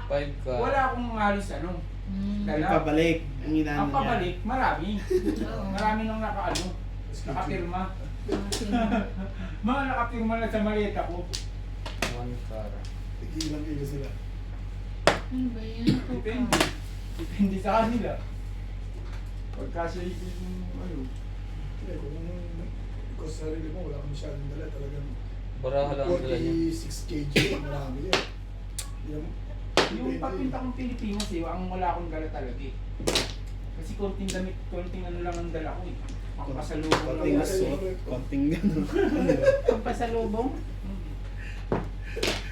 5 ka. wala akong halos ano. Mm. Dala. Pabalik. Ang inano Ang niya. pabalik, marami. Oo. Marami nang nakapirma. Mga nakapirma na sa maleta ko. 1 car. Ilang kilo sila. Ano ba yan? Depende. Depende sa kanila. Pagkasya yung ano. Kung ikaw sa sarili mo, wala kang masyadong dala. Talagang Baraha lang ang dala niya. 46 kg. Marami yan. Yan. Yung pagpunta kong Pilipinas ang wala akong dala talaga eh. Kasi konting damit, konting ano lang ang dala ko eh. Ang pasalubong Konting lang. suit. Konting gano'n. Pampasalubong,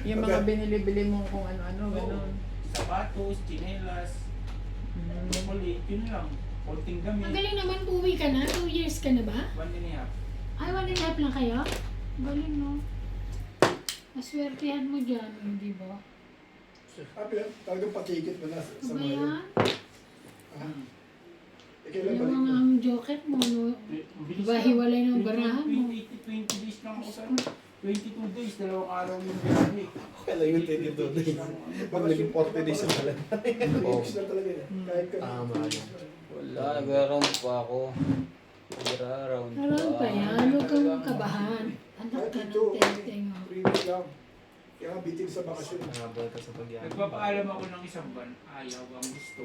yung mga binili-bili mo kung ano-ano, gano'n. Sapatos, chinelas, chocolate, yun lang. Konting Ang damit. galing naman, uwi ka na? 2 years ka na ba? 1.5. Ay, 1.5 lang kayo? Galing no? Maswertihan mo dyan, hindi ba? Happy yan. Talagang patikit mo na sa Ano ba mga yan? Kailan Yung balik mga mo? ang joker mo, no? Diba, hiwalay ng barahan mo? 20 days lang ako sa 22 days, 2 araw yung biyahe. Kailan yung 22 days? Pag naging 40 days ang pala. Weeks lang talaga yan. Kahit ka. Tama yan. Wala, nag-round pa ako. Nag-round pa. Alam pa yan, huwag kang kabahan. Anak ka ng tenteng. 3 weeks lang. Kaya nga bitin sa bakasyon. Nakabal ka sa pag-iano. Nagpapaalam ako ng isang buwan, ayaw ang gusto.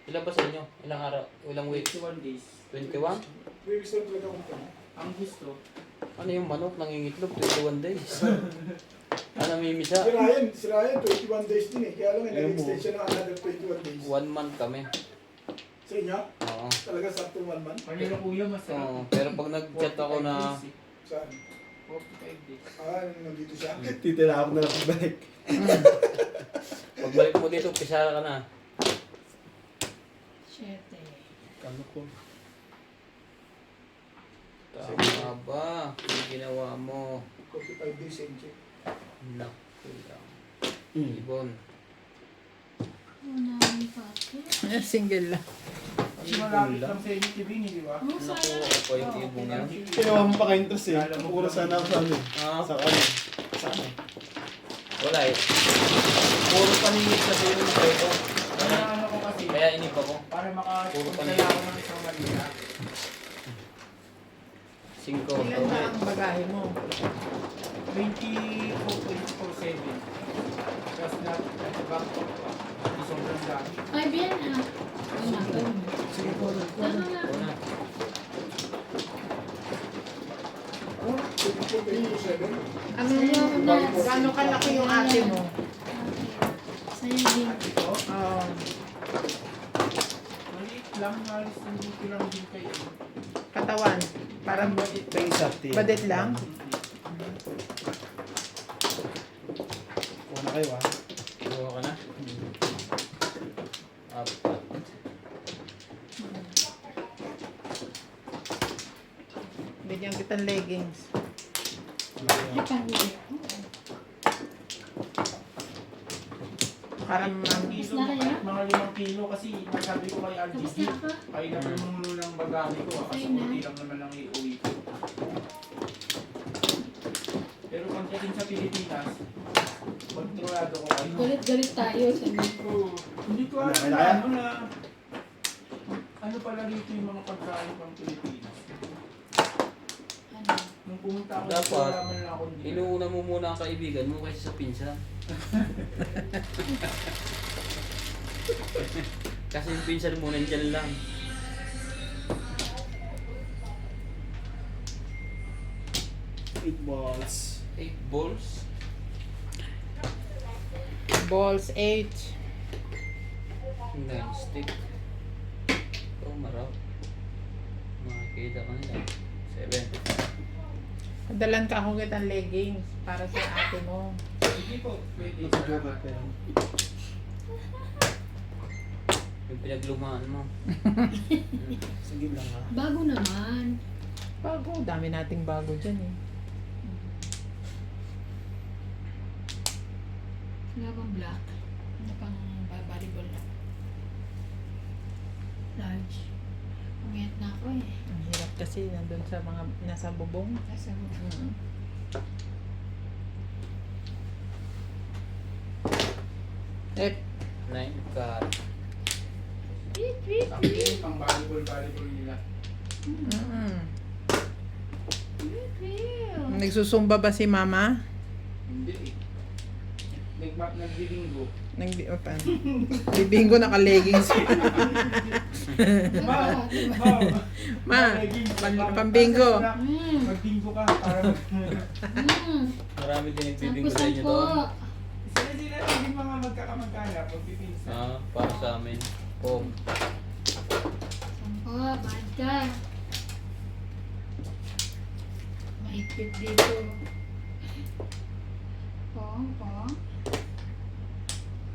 Ilan ba sa inyo? Ilang araw? Ilang weeks? 21 days. 21? 3 weeks lang talaga kung Ang gusto, Ano yung manok nangingitlog 21 days? Ano mimisa? Si Ryan, 21 days din eh. Kaya lang, nag-extend siya ng another 21 days. 1 month kami. Sa inyo, Oo. talaga sakto 1 month. kanila kuya masarap. Oo. Pero pag nag-chat ako na 45 days eh. Saan? 45 days. Nandito siya. Titira ako na lang pagbalik. pagbalik mo dito, pisara ka na. Siyete. Ano ko? Tama ba? Yung ginawa mo. 45 days same check. Naku lang. Mm. Ibon. Una ang pato. Single lang. Kasi malapit lang sa inyo, TV, di ba? Oh, Nakuha sayang. ko pa yung ibon yan. Kinuha mo pa ka-interest eh. Puro sana ako sa ano. Ah, Sa ano? Sa ano? wala eh. Puro paningit kasi yung ito. Ano ko kasi, Kaya iniba ko. para Puro makapunta ako ng isang Manila. 5. Ilan ba ang bagahe mo? 24.47. Tapos na, back, sobrang dami. Ay, bien ah. Tama nga. Una. Ano? 24.27? Ano yung, gano'ng kalaki yung ate mo? Sa'yo din. Ito, Oo. maliit lang, halos hindi ko lang din kayo. Katawan. Parang Ito yung sakti. badet lang. Kuha na kayo ah. Kuha ka na. 4. Bigyan kitang leggings. Ay, pahuli. Parang Kilo, na kaya? mga 5 kilo kasi nasabi ko kay Tapos RGB. na ako. Kaya na pumulo ng bagami ko kasi Okay na. kunti lang naman ang iuwi ko. Pero pagdating sa Pilipinas, kontrolado ko kayo. Galit-galit tayo sa Oo. Hindi ko alam Kaya na kaya? ano pala rito yung mga pagkain pang Pilipinas. ano. Nung pumunta ako Dapat, dito, wala lang ako dito. Inuuna mo muna ang kaibigan mo kaysa sa pinsan. Kasi yung pinsan mo nandyan lang. Eight balls. 8 balls. balls 8. 9 stick. Ito marap. Makikita ka nila. 7. Padalan ka ako kitang leggings para sa ate mo. Hindi po, pwede. Nakajoker pa yan. Yung pinaglumaan mo. Sige lang ah. Bago naman. Bago, dami nating bago dyan eh. Wala bang black? Ano pang volleyball na? Large. Umayat na ako eh. Ang hirap kasi nandun sa mga nasa bubong. Nasa mo. Mm. Eh, 9 car. Tweet, tweet, Ang pang volleyball nila. mm. tweet, tweet. Nagsusumba ba si mama? Hindi eh. Nagbibinggo. Bibinggo naka-leggings. Ma! Ma, pambinggo. Magbinggo ka para Marami din nagbibinggo sa inyo Sampo-sampo. doon. sila hindi mga magkakamagkala pagpipinsa. Para sa amin. Pong. Sampo, bad ka. Mahigpit dito. Pong, pong.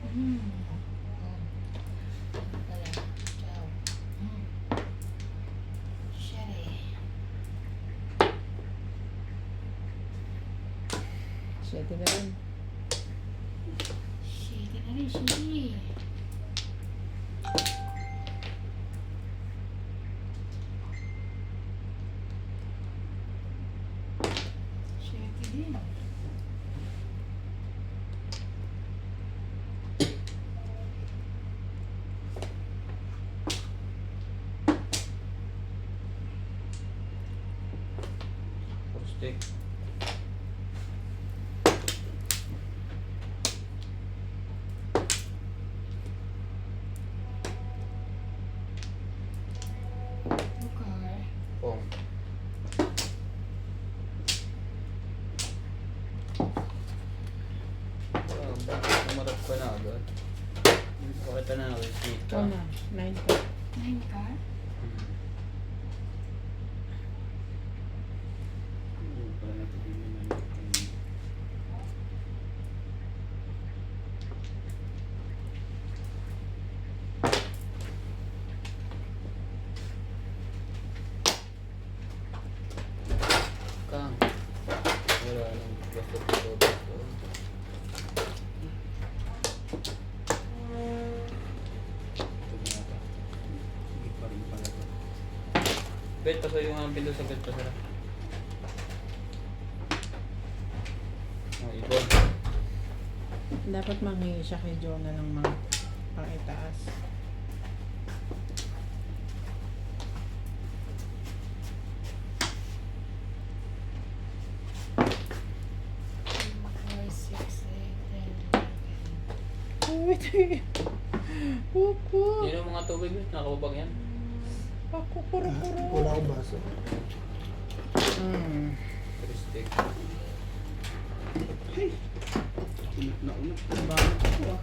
Pong. Ano pala? Ciao. Sherry. Siyete na rin. Shitty na rin, shitty. Shitty din. Stick. Okay. Pong. agad. Pakita na nakikita. Ito na, 9 pa. 9 ka? Para natin bigyan ng Kang. Wala nang basta ito. hindi pa rin pala to. Bet pa sa yung mga pinto sa bet pa sila. Oh, ibon. Dapat manghingi siya kay Jonah ng mga pang-itaas. Four, six, eight, 10, 11. Uy, Kuko. Yun ang mga tubig, bet. Nakababang yan. Ako, kuro-kuro. Wala akong baso. Turistic. Unat na unat. Bakit ako ah?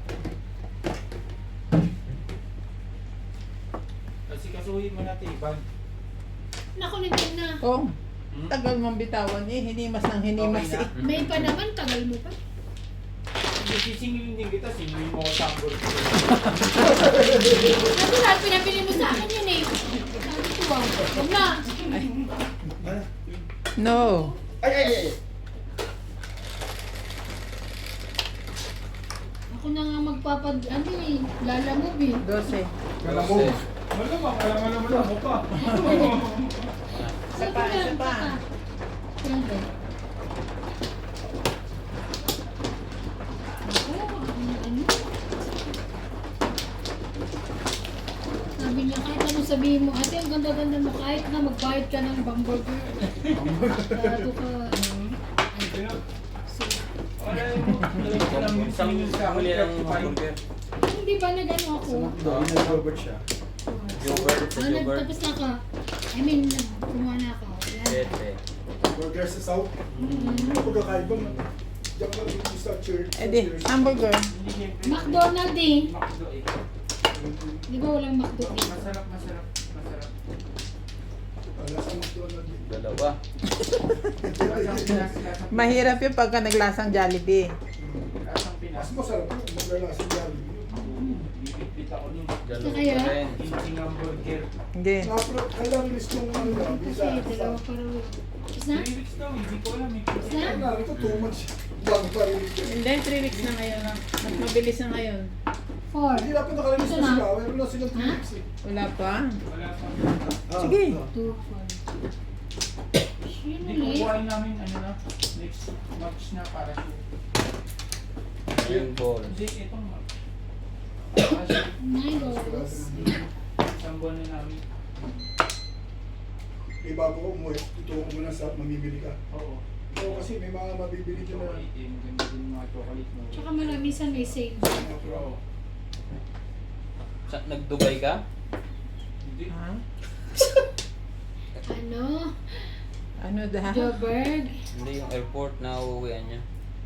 Kasi kasuhin mo natin, Ivan. Naku, nandiyan na. Oh, tagal mong bitawan eh. Hinimas ng hinimas Okay na. eh. May pa naman, tagal mo pa. Sisingilin din kita, singilin mo ko sa ambol. Ano lahat pinabili mo sa akin yun eh. Sabi ko, wow, huwag na. No. Ay! Ako na nga ano eh, lalamove eh. 12. Kala mo. Malamang, alam mo pa. Isa pa, isa pa. Siyempre. Ano? Sabi niya, kahit ano sabihin mo, ate, ang ganda-ganda mo, kahit na magbayad ka ng bangburger. Bago ka, Wala yung Isang huli ng hamburger. hindi ba nag-ano ako? Doon nag-Robert siya. Yogurt sa yogurt. Tapos na ka. I mean, kumuha na ako. Yan. Sete. Burger sa South. Pagkakaiba man. Diyan ka rin sa church. Eh di, hamburger. Hindi siyempre. McDonald eh. Macdo eh. Di ba walang McDo eh? Masarap. Wala sa McDonald's. Dalawa. Lasang Mahirap yun pagka naglasang Jollibee. Pinas. Mas masarap yun. Maglalasa sa Jollibee. Bibit ako nun. Dalawa kaya? pa rin. Ginseng hamburger. Hindi. Kailangan list yung ano lang. Bisa. Kasi dalawa pa raw. Tapos na? 3 weeks daw, hindi ko alam eh. Tapos na? Kailangan ito 2 months. Bago pa rin ito. Hindi, 3 weeks na ngayon. Mas mabilis na ngayon. 4. Hindi dapat nakalinis Ito na na. sila. Meron na silang 3 Ha? weeks eh. Wala pa. Wala pa. Sige. 2, 4. Yun Hindi ulit. kukuhain namin ano na, next match na para sa... Yung ball. Hindi, itong match. Para sa $9. isang buwan na namin. Eh bago ko umuwi, tutuwa ko muna sa mamimili ka. Oo. Oo kasi may mga mabibili dyan na. Chocolate eh, maganda din yung mga chocolate mo. Tsaka maramisan may sale. Oo. Nag-Dubai ka? Hindi. Ha? Ano? Ano daw? Joburg. Hindi, yung airport na uuwian niya.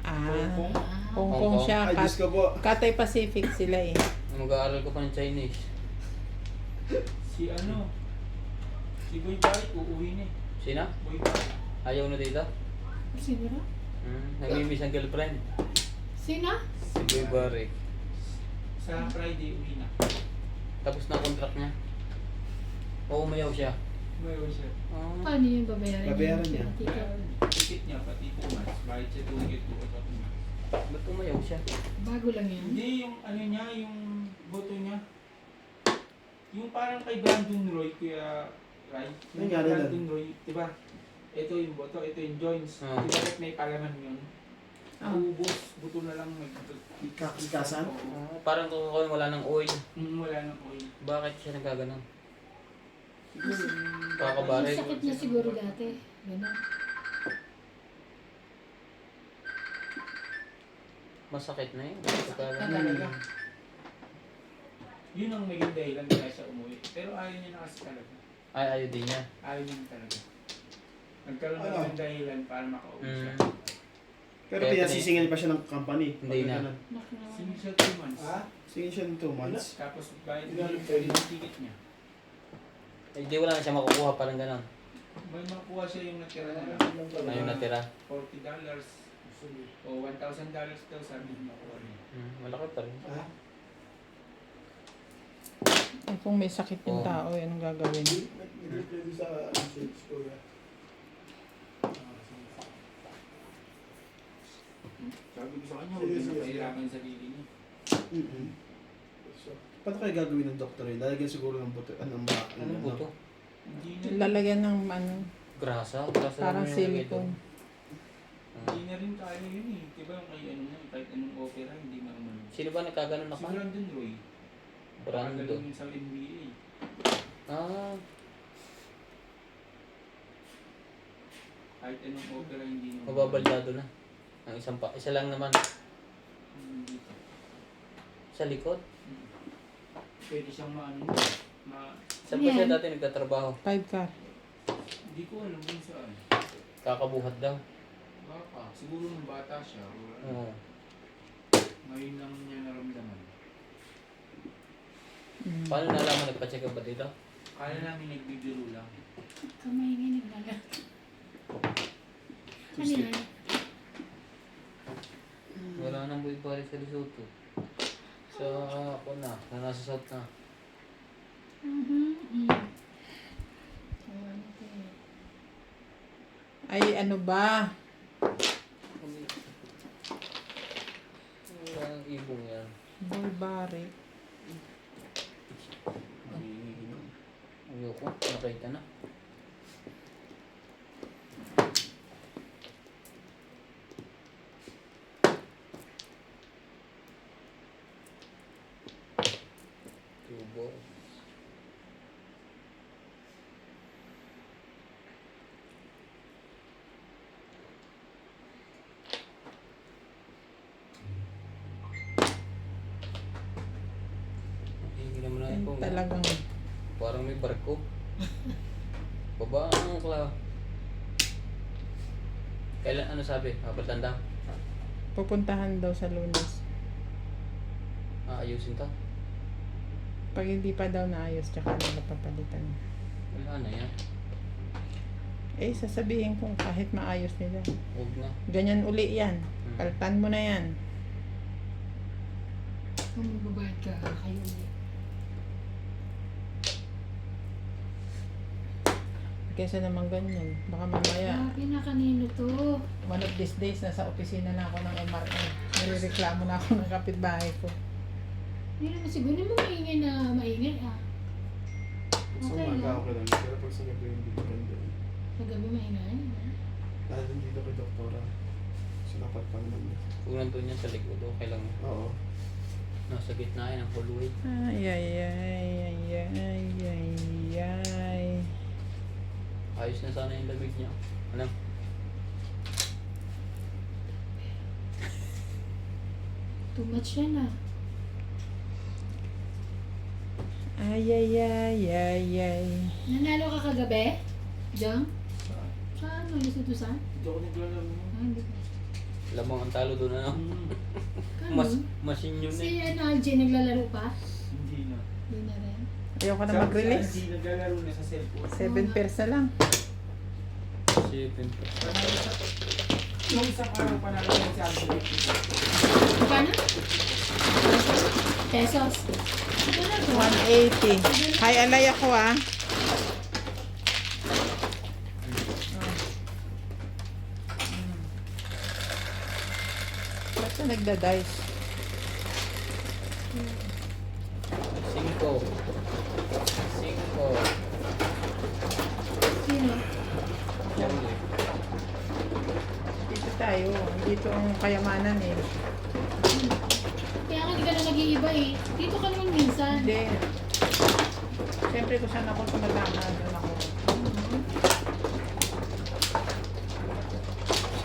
Ah, Hong Kong. Hong Kong siya. Ay, Diyos ko po. Cathay Pacific sila eh. Mag-aaral ko pa ng Chinese. Si ano? Si Boy Barik, uuwi na eh. Sina? Boy Barik. Ayaw na dito? Siguro? Nag-miss ang girlfriend. Sina? Si Boy Barik. Sa Friday, uwi na. Tapos na ang contract niya. Oo, umayaw siya. Mayroon siya. Paano yun babayaran niya? Babayaran niya. Ticket niya, pati 2 months. Bayad siya 2 ticket po sa 2 months. Ba't umayaw siya? Bago lang yan. Hindi, yung ano niya, yung boto niya. Yung parang kay Brandon Roy, Kuya Rai. Yung Nangyari doon? Brandon Roy, diba? Ito yung boto, ito yung joints. Ah. Diba may palaman yun? Ubus, buto na lang Kakikasan? Parang kung wala ng oil. Wala nang oil. Bakit siya nagkaganon? Siguro, Ang Kakabarig. sakit niya siguro dati. Ganun. Masakit na yun. talaga. Yun ang naging dahilan kaya siya umuwi. Pero ayaw niya na kasi talaga. Ay, ayaw din niya. Ayaw niya talaga. Nagkaroon Ano? na ng dahilan para makauwi siya. Pero Kaya pinasisingil pa siya ng company. Hindi na. Ganun. Singil siya 2 months. Ha? Singil siya ng 2 months. Tapos bayad Ilan niya pwede? yung ticket niya. Hindi wala na siya makukuha, parang gano'n. May makuha siya yung natira na lang. Na yung natira. $40 o $1,000 daw sabi niya makuha niya. Malaki pa rin. Ha? Eh, kung may sakit yung Oo. tao, anong gagawin? Hindi pwede sa insurance ko yan. Sabi ko sa kanya, Sige, huwag sige, niya pahirapan yung sarili niya. So, Paano kayo gagawin ng doktor eh? Lalagyan siguro ng buto. Anong ba? Anong buto? Hindi na, Lalagyan ng ano, Grasa? Grasa parang lang yung nilagay silicone. doon. hindi na rin kaya yun eh. Diba yung kay ano na, kahit anong opera, hindi na umano. Sino ba nagkaganon na Si ka? Brandon Roy. Brando. Pagkagaling sa NBA. Ah, Kahit anong opera, hindi na mababaldado na. Ang isang pa. Isa lang naman. Hindi. Sa likod. Pwede siyang maano Saan ba siya dati nagtatrabaho? 5 car. hindi ko alam kung saan. Kakabuhat daw. Baka, siguro nung bata siya. Or, Oo. ngayon lang niya naramdaman. Paano nalaman nagpa-check up ba dito? Kala namin nagbibiro lang. Kamay nga nagbala. Ano yan? Wala nang buhay pare sa Lesotho. So, ako na nasa South na. Ay, ano ba? Wala nang ibong yan. Bulbari. Ayoko, nakita na. Tubo. Hindi naman na Ay, ito. talagang Parang may barko. Baba ang kla. Kailan ano sabi? Papatanda? pupuntahan daw sa Lunes. Aayusin to? Pag hindi pa daw naayos, tsaka nila papalitan. Wala na yan. Eh, sasabihin ko kahit maayos nila. Huwag na. Ganyan uli yan. Paltan mo na yan. Kung magbabayad ka, kayo ulit. Kesa naman ganyan. Baka mamaya, Grabe na kanino to. one of these days, nasa opisina na ako ng MRI. Nilireklamo na ako ng kapitbahay ko. Hindi naman siguro mo maingay na maingay ah. Sa Okay umaga lang. okay lang. Pero pag sa gabi hindi depende. Sa gabi maingay. Dahil dito kay doktora. Sinapat pa naman niya. Kung nandun yan sa likod, okay lang. Oo. Nasa gitna yan ang hallway. Ay, ay, ay, ay, ay, ay, ay. Ayos na sana yung lamig niya. Ano? Too much yan ah. Ay, ay, ay, ay, ay. Nanalo ka kagabi? Jong? Saan? Malis ito saan? Hindi ako naglalaro mo. Ah, hindi ko. Lamang ang talo doon ano? Kano? Machine yun Si eh. RJ naglalaro pa? Hindi na. Hindi na rin. Ayoko na mag-release. Hindi naglalaro na sa cellphone. 7 pairs na lang. Si Pimple. Panalo sa... Yung isang araw panalo niya si Alfred. Paano? Pesos. Ito na to. 180. Hi, alay ako ah. Ba't ka nagda-dice? 5. 5. Sino? Jerry. Dito tayo. Dito ang kayamanan eh. Kaya nga hindi ka na nag-iiba eh. Dito ka naman minsan. Hindi. Siyempre kung saan ako tumatama, doon ako.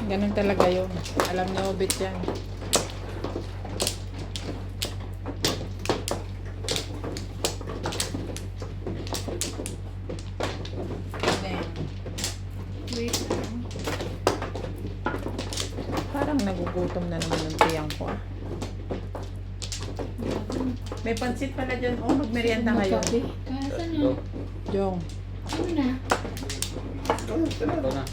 Ganun talaga yun. Alam ni Obit yan. Wait lang. Parang nag Nagutom na naman ng tiyang ko. Ah. May pansit pala dyan. Oh, magmerienda kayo. Magkape. Kasan Go. yun? Jong. Ano na? Ito na.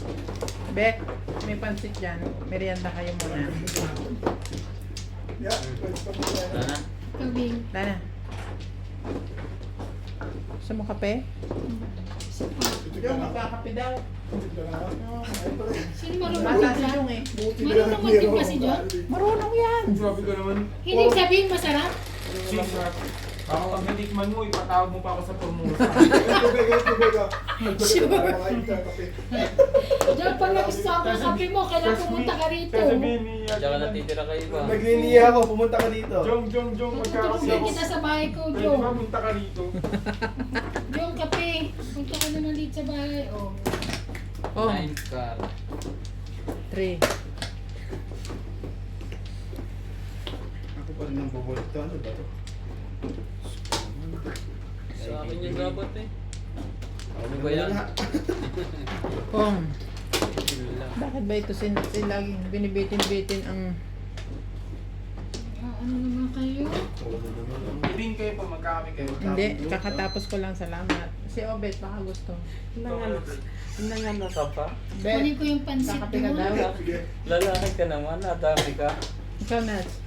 Bek, may pansit dyan. Merienda kayo muna. Yeah, pwede pa muna. Wala na. Kabing. Lana. Gusto mo kape? Jong, magkakape daw. Sino marunong Bata si magtimpla? Jong eh. Marunong magtimpla si John? Marunong yan. Sabi ko naman, Hindi sabihin masarap? sis, baka pag natikman mo, ipatawag mo pa ako sa Formosa. John, pag nagustuhan ko ang kape mo, kailangan pumunta ka rito. Sasabihin ni Diyan ka natitira kayo ba? Nagliniya ako, pumunta ka dito. Jong, magkakasi Tutulungan ako. kita sa bahay ko, Pwede Jong. ba punta ka rito? Jong, kape. Punta ka naman dito sa bahay. Oh. Oh, 9 car. 3. Ako pa rin ang bubulit. Ano ba to? Sa akin yung dapat eh. Ano ba yan? Kung, Wala. bakit ba ito laging binibitin-bitin ang... Ano naman kayo? Ibig kayo pa, magkakami kayo. Hindi, kakatapos ko lang, salamat. Si Obet, baka gusto. Nangano ka pa? Bet, Kunin ko yung pansit kakape ka daw. mo. Lalaki ka naman, nadami ka. Ikaw, Nats.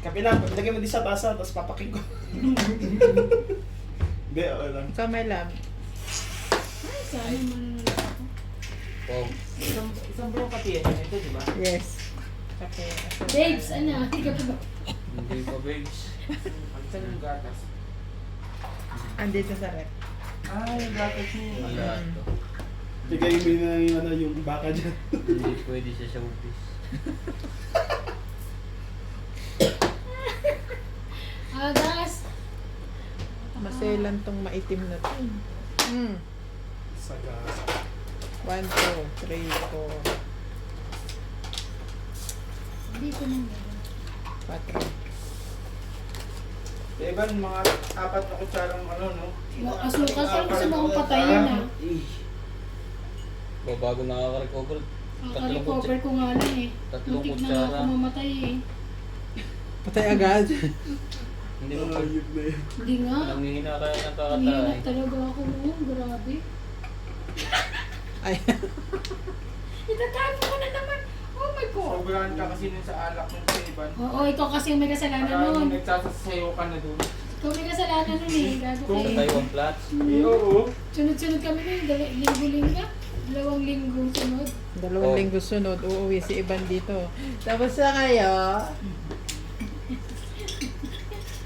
Kape na, lagyan mo din sa tasa, tapos papaking ko. Hindi, okay lang. Ikaw, my love. Ay, sana manunod ako. Wow. Isang buong katiyan yun ito, di ba? Yes. Kape. Babes, ano? Hindi ka pa ba? Hindi pa babes. Saan yung gatas? Andito sa rep. Ay, yung gatas niya. Wala to. Bigay mo na yung, ano, yung baka dyan. Hindi pwede sa showbiz. Agas. Maselan tong maitim na to. Hmm. Sagas. 1, 2, 3, 4, Hindi ko na meron. 4. Evan, mga 4 na kutsarang ano, no? Asukal pa gusto mo akong patayin ah. Bago nakaka-recover. Kaka-recover ko nga lang eh. Tatlong Muntik na nga kutsara. ako mamatay eh. Patay agad. Hindi mo pa. Ayun na yun. Hindi nga. Nanghihina kaya Umiinap nakakatay. talaga ako noon. Grabe. Ay, Itatapon ko na naman. Oh my God. Sobrahan ka kasi nun sa alak ng sa Evan. Oo, ikaw kasi yung may kasalanan Parang nun. nagsasasayo ka na doon. Ikaw may kasalanan nun eh. Gago Kung kayo. Taiwan Flats. Oo. Sunod-sunod kami nun. Linggo-linggo. 2 linggo sunod. 2 linggo sunod, uuwi si Iban dito. Tapos na kayo.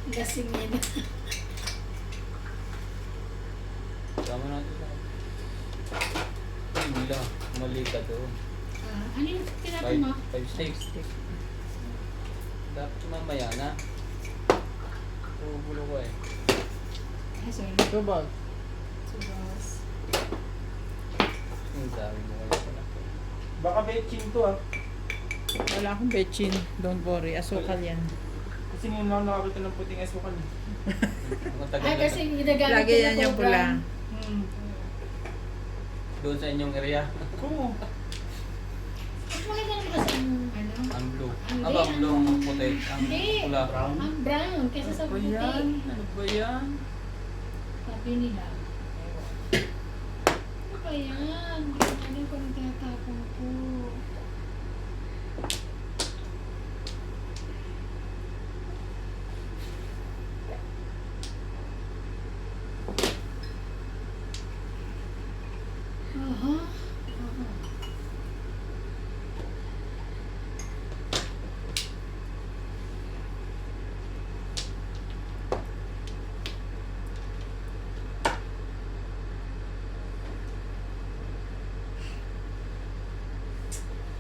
Lasing yun. Sama natin sa hindi lang. Mali ka doon. Ano yung tinapin mo? 5 steaks. Dapat mamaya na. Bubulo ko eh. Ay, sorry. Tubog. Subas. Ang dami mo kayo sa natin. Baka betching to ah. Wala akong betchin. Don't worry. Asukal yan. Kasi ngayon lang nakakita ng puting asukal. Ang tagal Ay, na kasi ginagamit Lagi ko yan na yung pula. program. doon sa inyong area. Oo. Mas maganda naman kasi ang ano? Ang blue. Hindi, Aba, blue ang puti. Ang Hindi. pula. Ang brown kaysa sa Ano ba puti. yan? Ano ba yan? Sabi nila. Ano ba yan? Hindi ko alam kung anong tinatapon ko. Aha. Aha.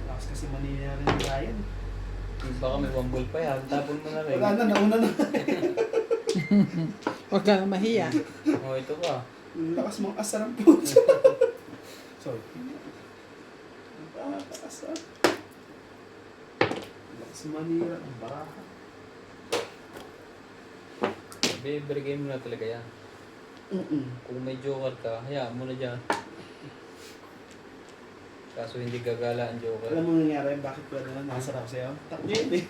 Lakas kasi manila rin yung Ryan. Baka may wambol pa yan. Tapon mo na rin. Wala na, nauna na. Huwag ka na mahiya. Oh, ito pa. Lakas mong asar ang puso. Sorry. Asar. Lakas manira ang baraha. Bibigay mo na talaga yan. Kung may joker ka, hayaan mo na dyan. Kaso hindi gagala ang Joker. Alam mo nangyari, bakit ko na nakasarap sa'yo? Taklit eh.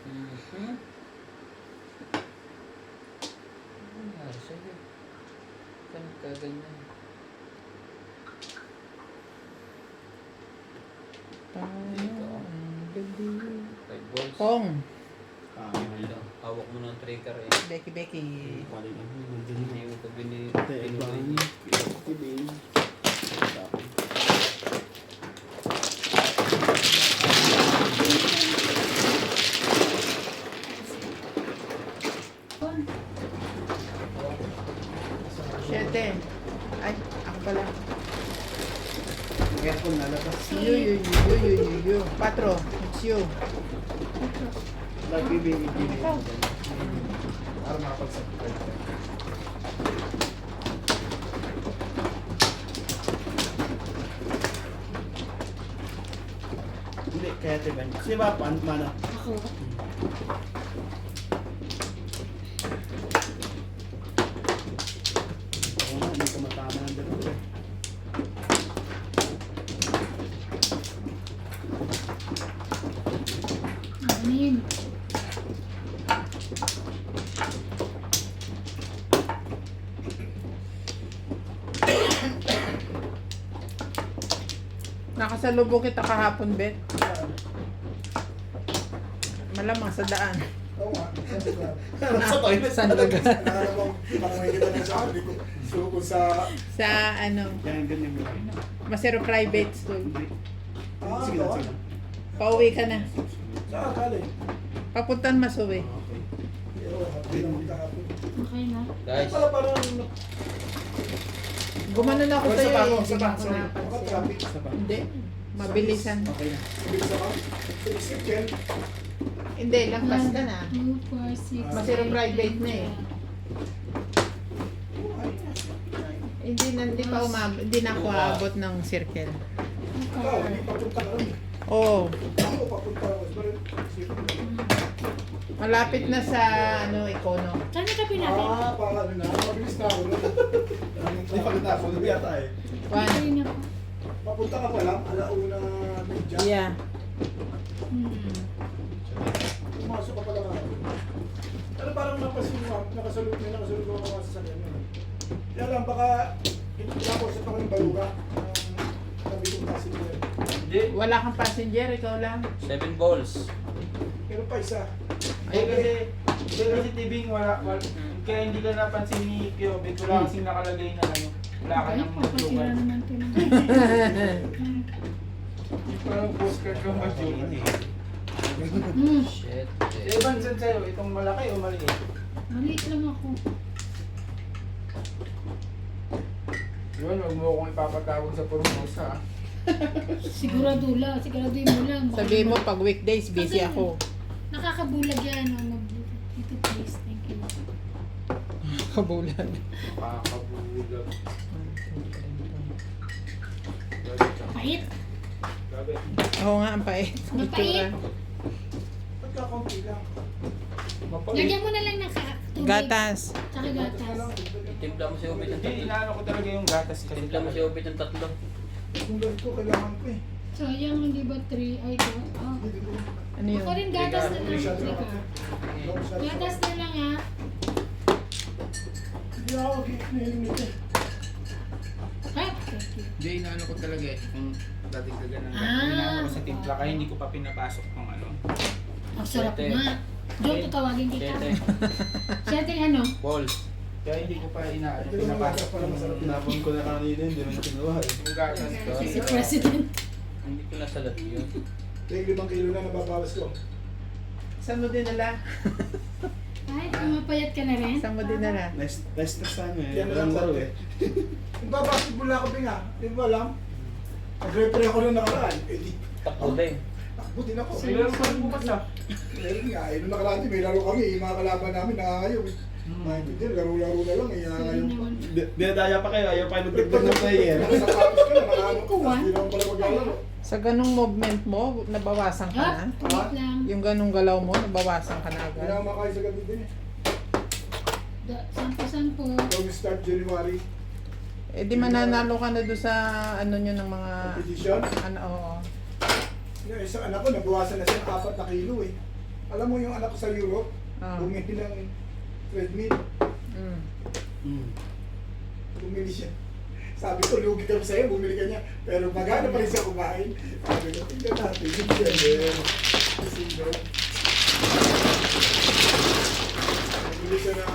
Mhm. Ano nangyari sa'yo? Bakit ka ganyan? Dito. 5 balls. Kong. Ito, hawak mo ng trigger eh. Becky. Pali lang. Nandun Hindi yun. mo ito Ate, binuhay ibang niya. tibing. Siyete. Ay, ako pala. Aircon nalabas. You. Patro, it's you. Nagbibigay. Ikaw. Para makapag-subscribe ka. Hindi, kaya tiban. Kasi ba, mana? Ako. Oo nga, hindi ko matama ng dalawa. Anim. Nakasalubong kita kahapon, Bet. Malamang sa daan. Oo nga, sabi ko. Sa toilet. Saan lugar? Nakala mo, parang may kita ng sabi ko. Suko sa... Sa ano, Yan, ganyan mo. Masero Private School. Ah, Sige lang, doon? sige lang. Pauwi ka na. Saan galing? Papuntan Masuwi. Okay. Pero, hapin lang kahapon. Okay na. Guys, Pala parang... Gumanon ako Oh, sa'yo isa pa, eh. isa pa, Hindi ko sorry. napansin. Makatraffic. Isa pa. Hindi. Mabilisan. Okay na. Sabi sa ka? Tumisip yan. Hindi, lampas ka na. 2, 4, 6, Masiro private na eh. Hindi pa hindi na ako aabot ng circle. Ikaw, hindi papunta ka rin. Oo. Ako, papunta ako. Malapit na sa ano, Econo. Saan ka pinapit? Ah, para ano na. Mabilis na ako. Hindi pa kita, full yata eh. One. Ayun ako. Papunta ka pa lang, alauna medya. Yeah. Pumasok ka pa lang ako. Pero parang nakasalute ko ang mga sasakyan mo. Kaya lang, baka hindi ako sa pangang baluga. Sabi kong passenger. hindi. Wala kang passenger, ikaw lang. 7 balls. Pero pa isa. Kasi tibing kaya hindi ka napansin ni Kiobit, wala kasing nakalagay na ano, wala ka Ay, ng papasira maglugan. naman ito ng... Parang postcard kang maglugan eh. Shit. Evan, saan sa'yo? Itong malaki o maliit? Maliit lang ako. Yun, huwag mo akong ipapatawag sa Formosa. Siguraduhin mo lang. Baka Sabihin mo, pag weekdays, busy Kasi- ako. Nakakabulag yan. Dito please, thank you. Kabulan. Makakabulag. Pahit. Gabi. Oo nga, ang pait. Mapait. Pagkakaunti lang. Lagyan mo na lang ng tubig. Gatas. Tsaka gatas. Timpla mo si Obit ng Hindi, 3. inaano ko talaga yung gatas kasi. Timpla mo si Obit ng 3. Kung ganito, kailangan ko eh. Sayang, hindi ba 3? Ay, 2. Oh. Hindi ko. Ano yun? Ako rin gatas na lang. Masyado Teka. ako. Gatas na lang ha. Hindi ako nahiling eh. Ah, thank you. Hindi, inaano ko talaga eh. Kung dadagdagan ng Ah. inaano ko sa timpla, kaya hindi ko pa pinapasok ng ano. Ang sarap Siyete. nga. John, tatawagin kita. 7 Siyete ano? balls. Kaya hindi ko pa inaano, Hindi naman pinapasok para masarap. Tinapon ko na kanina, hindi naman kinuha eh. yung gatas ko. Si President. Hindi ko nasalat yun. Tingin 5 kilo na nababawas ko. Saan mo dinala? Ay, pumapayat ka na rin? Saan mo dinala? Nice na sa ano eh. Yan na Walang lang laro sa eh. Nagbabasketball ako din nga. Hindi mo alam. Nag-referee ako nung nakaraan. Eh di, Takbo din. takbo din ako. May laro pa rin bukas ah. Meron nga. Eh, nung nakaraan din, may laro kami. Yung mga kalaban namin nangangayaw. Mga hindi, laro-laro na lang. Eh, Sorry nangangayaw. naman. Dinadaya pa kayo, ayaw pa kayo magdagdag ng player. Nakasapatos ka na, nakaano ko. Kuwan? Hindi naman pala maglalaro. Sa ganong movement mo, nabawasan ka na? Ah, tulit lang. Yung ganong galaw mo, nabawasan ka na Hindi agad? na makain sa gabi din eh. Sampo-sampo. So, we start January. Eh di mananalo ka na doon sa ano nyo ng mga Competition. ano, oo. Yung isang anak ko, nabawasan na siya ng 4 na kilo eh. Alam mo yung anak ko sa Europe, Ah. bumili ng treadmill. Mm. Bumili siya. Sabi ko, lugi kami sa'yo, bumili ka niya. Pero magana pa rin siya kumain. Sabi ko, tingnan natin. Yung gender. Kasi no. Bumili siya na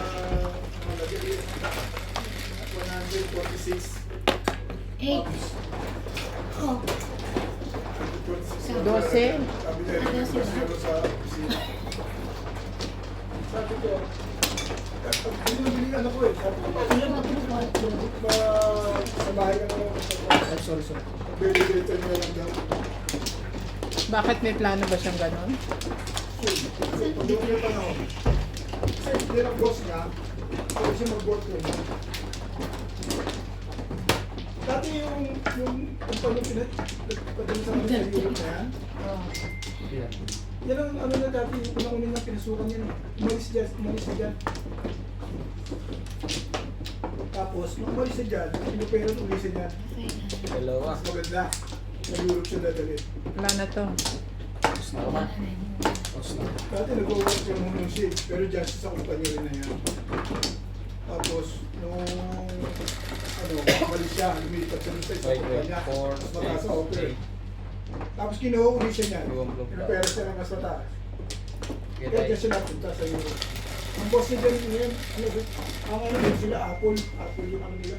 146. 8. Oh. 146. 12. Sabi niya, Ah, 12 ba? siguro sa opisina. Sabi ko, binili ano ko eh. Sabi ko, sa bahay ka naman. Sorry. Pag-deliver niya lang daw. Bakit may plano ba siyang ganon? Pag-deliver pa na ako. Kasi hindi ang boss niya, pwede siya mag-work ko. Dati yung kumpanya padala sa mga sa Europe na yan, Yan. yan ang ano na dati, yung unang-una niya pinasukan yan. Umalis na dyan. Tapos, nung umalis na dyan, pinuperan ulit siya dyan. Dalawa. Mas maganda. Sa Europe siya dadalhin. Wala na to. Tama. Dati nag-work siya muna siya, pero dyan siya sa kumpanya rin na yan. Tapos, nung umalis siya, lumipat siya sa isang kumpanya, mas mataas sa offer. Tapos kinuha ulit siya niyan. Pinupera siya ng mas mataas. Kaya dyan siya napunta sa Europe. Ang boss niya dyan ngayon, ang ano din sila, Apple yung ano nila.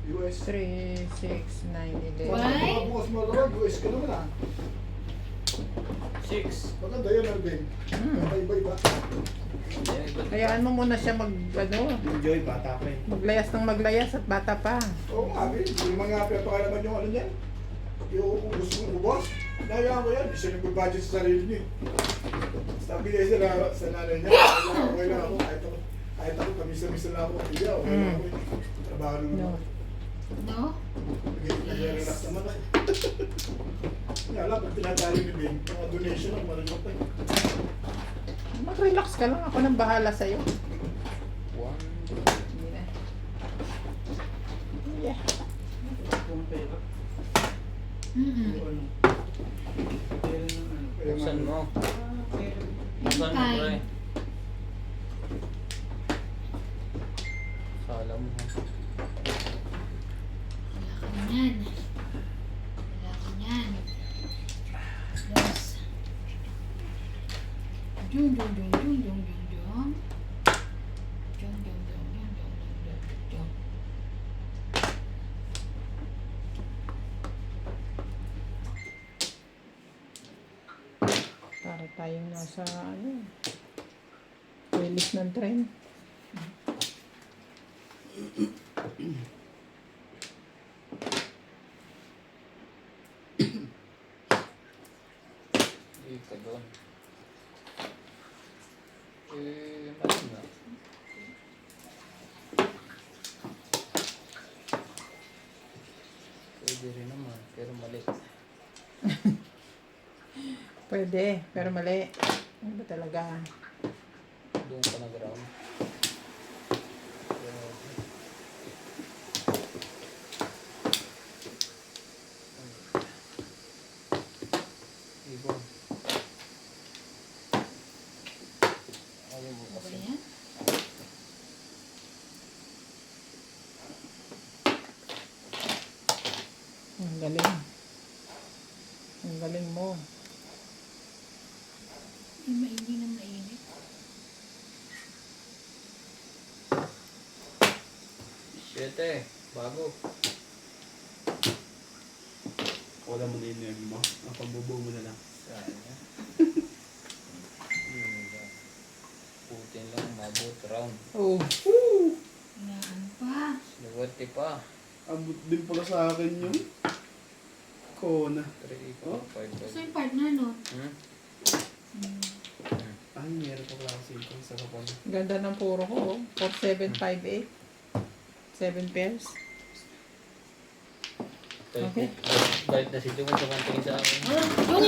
US. 3, 6, 9, 11. Why? Mga boss mo daw, US ka naman ah. 6. Maganda yun, Alvin. Iba-iba. Kayaan mo muna siya Enjoy, bata pa eh. maglayas ng maglayas at bata pa. Oo nga, yung mga pinapakalaman yung ano niyan. Yung gusto mong ubos. Nayaan mo yan, di siya nag-budget sa sarili niya. Sabi niya sa nanay niya, okay lang ako, kahit ako, kamisa-misa lang ako, hindi okay lang ako. Trabaho naman No. ako. No? Nag-relax naman ako. Nga lang, pag tinatali ni Ben, mga donation ang marunong pa. Mag-relax ka lang. Ako nang bahala sa'yo. 1. Hindi na. Yeah. Kung pera. Mm-mm. Ano, Pera ng ano. kaya nga, Buksan mo. Pera. Buksan mo, Kain. pre. Kala mo, ha? Wala ka niyan. Wala ka niyan. Dos. Jung, jung, jung, jung, jung, jung, jung. Jung, jung, jung, jung, jung, jung, jung, jung. Para tayong nasa ano. Release ng train. Hindi ka doon. Mali na. Pwede rin naman, pero mali. Pwede, pero mali. Ano ba talaga? Doon ka nag-round. Ibon. Ayaw mo Ano ba kasi. yan? Ang galing. Ang galing mo. Hindi na mainit. Siyete, bago. Wala mo na yung nerve mo. Ang pagbubuo mo na lang. Saan yan? Putin lang, mabot round. Oh. Inaan pa. Swerte pa. Abot din pala sa akin yung Kona. 3, 4, Oh? 5, Gusto yung partner, no? Ay, meron pa klase ito sa kapal. Ganda ng puro ko. 4758. 7 pairs. Okay. Bait na si Jung, tumantingin sa akin. Yung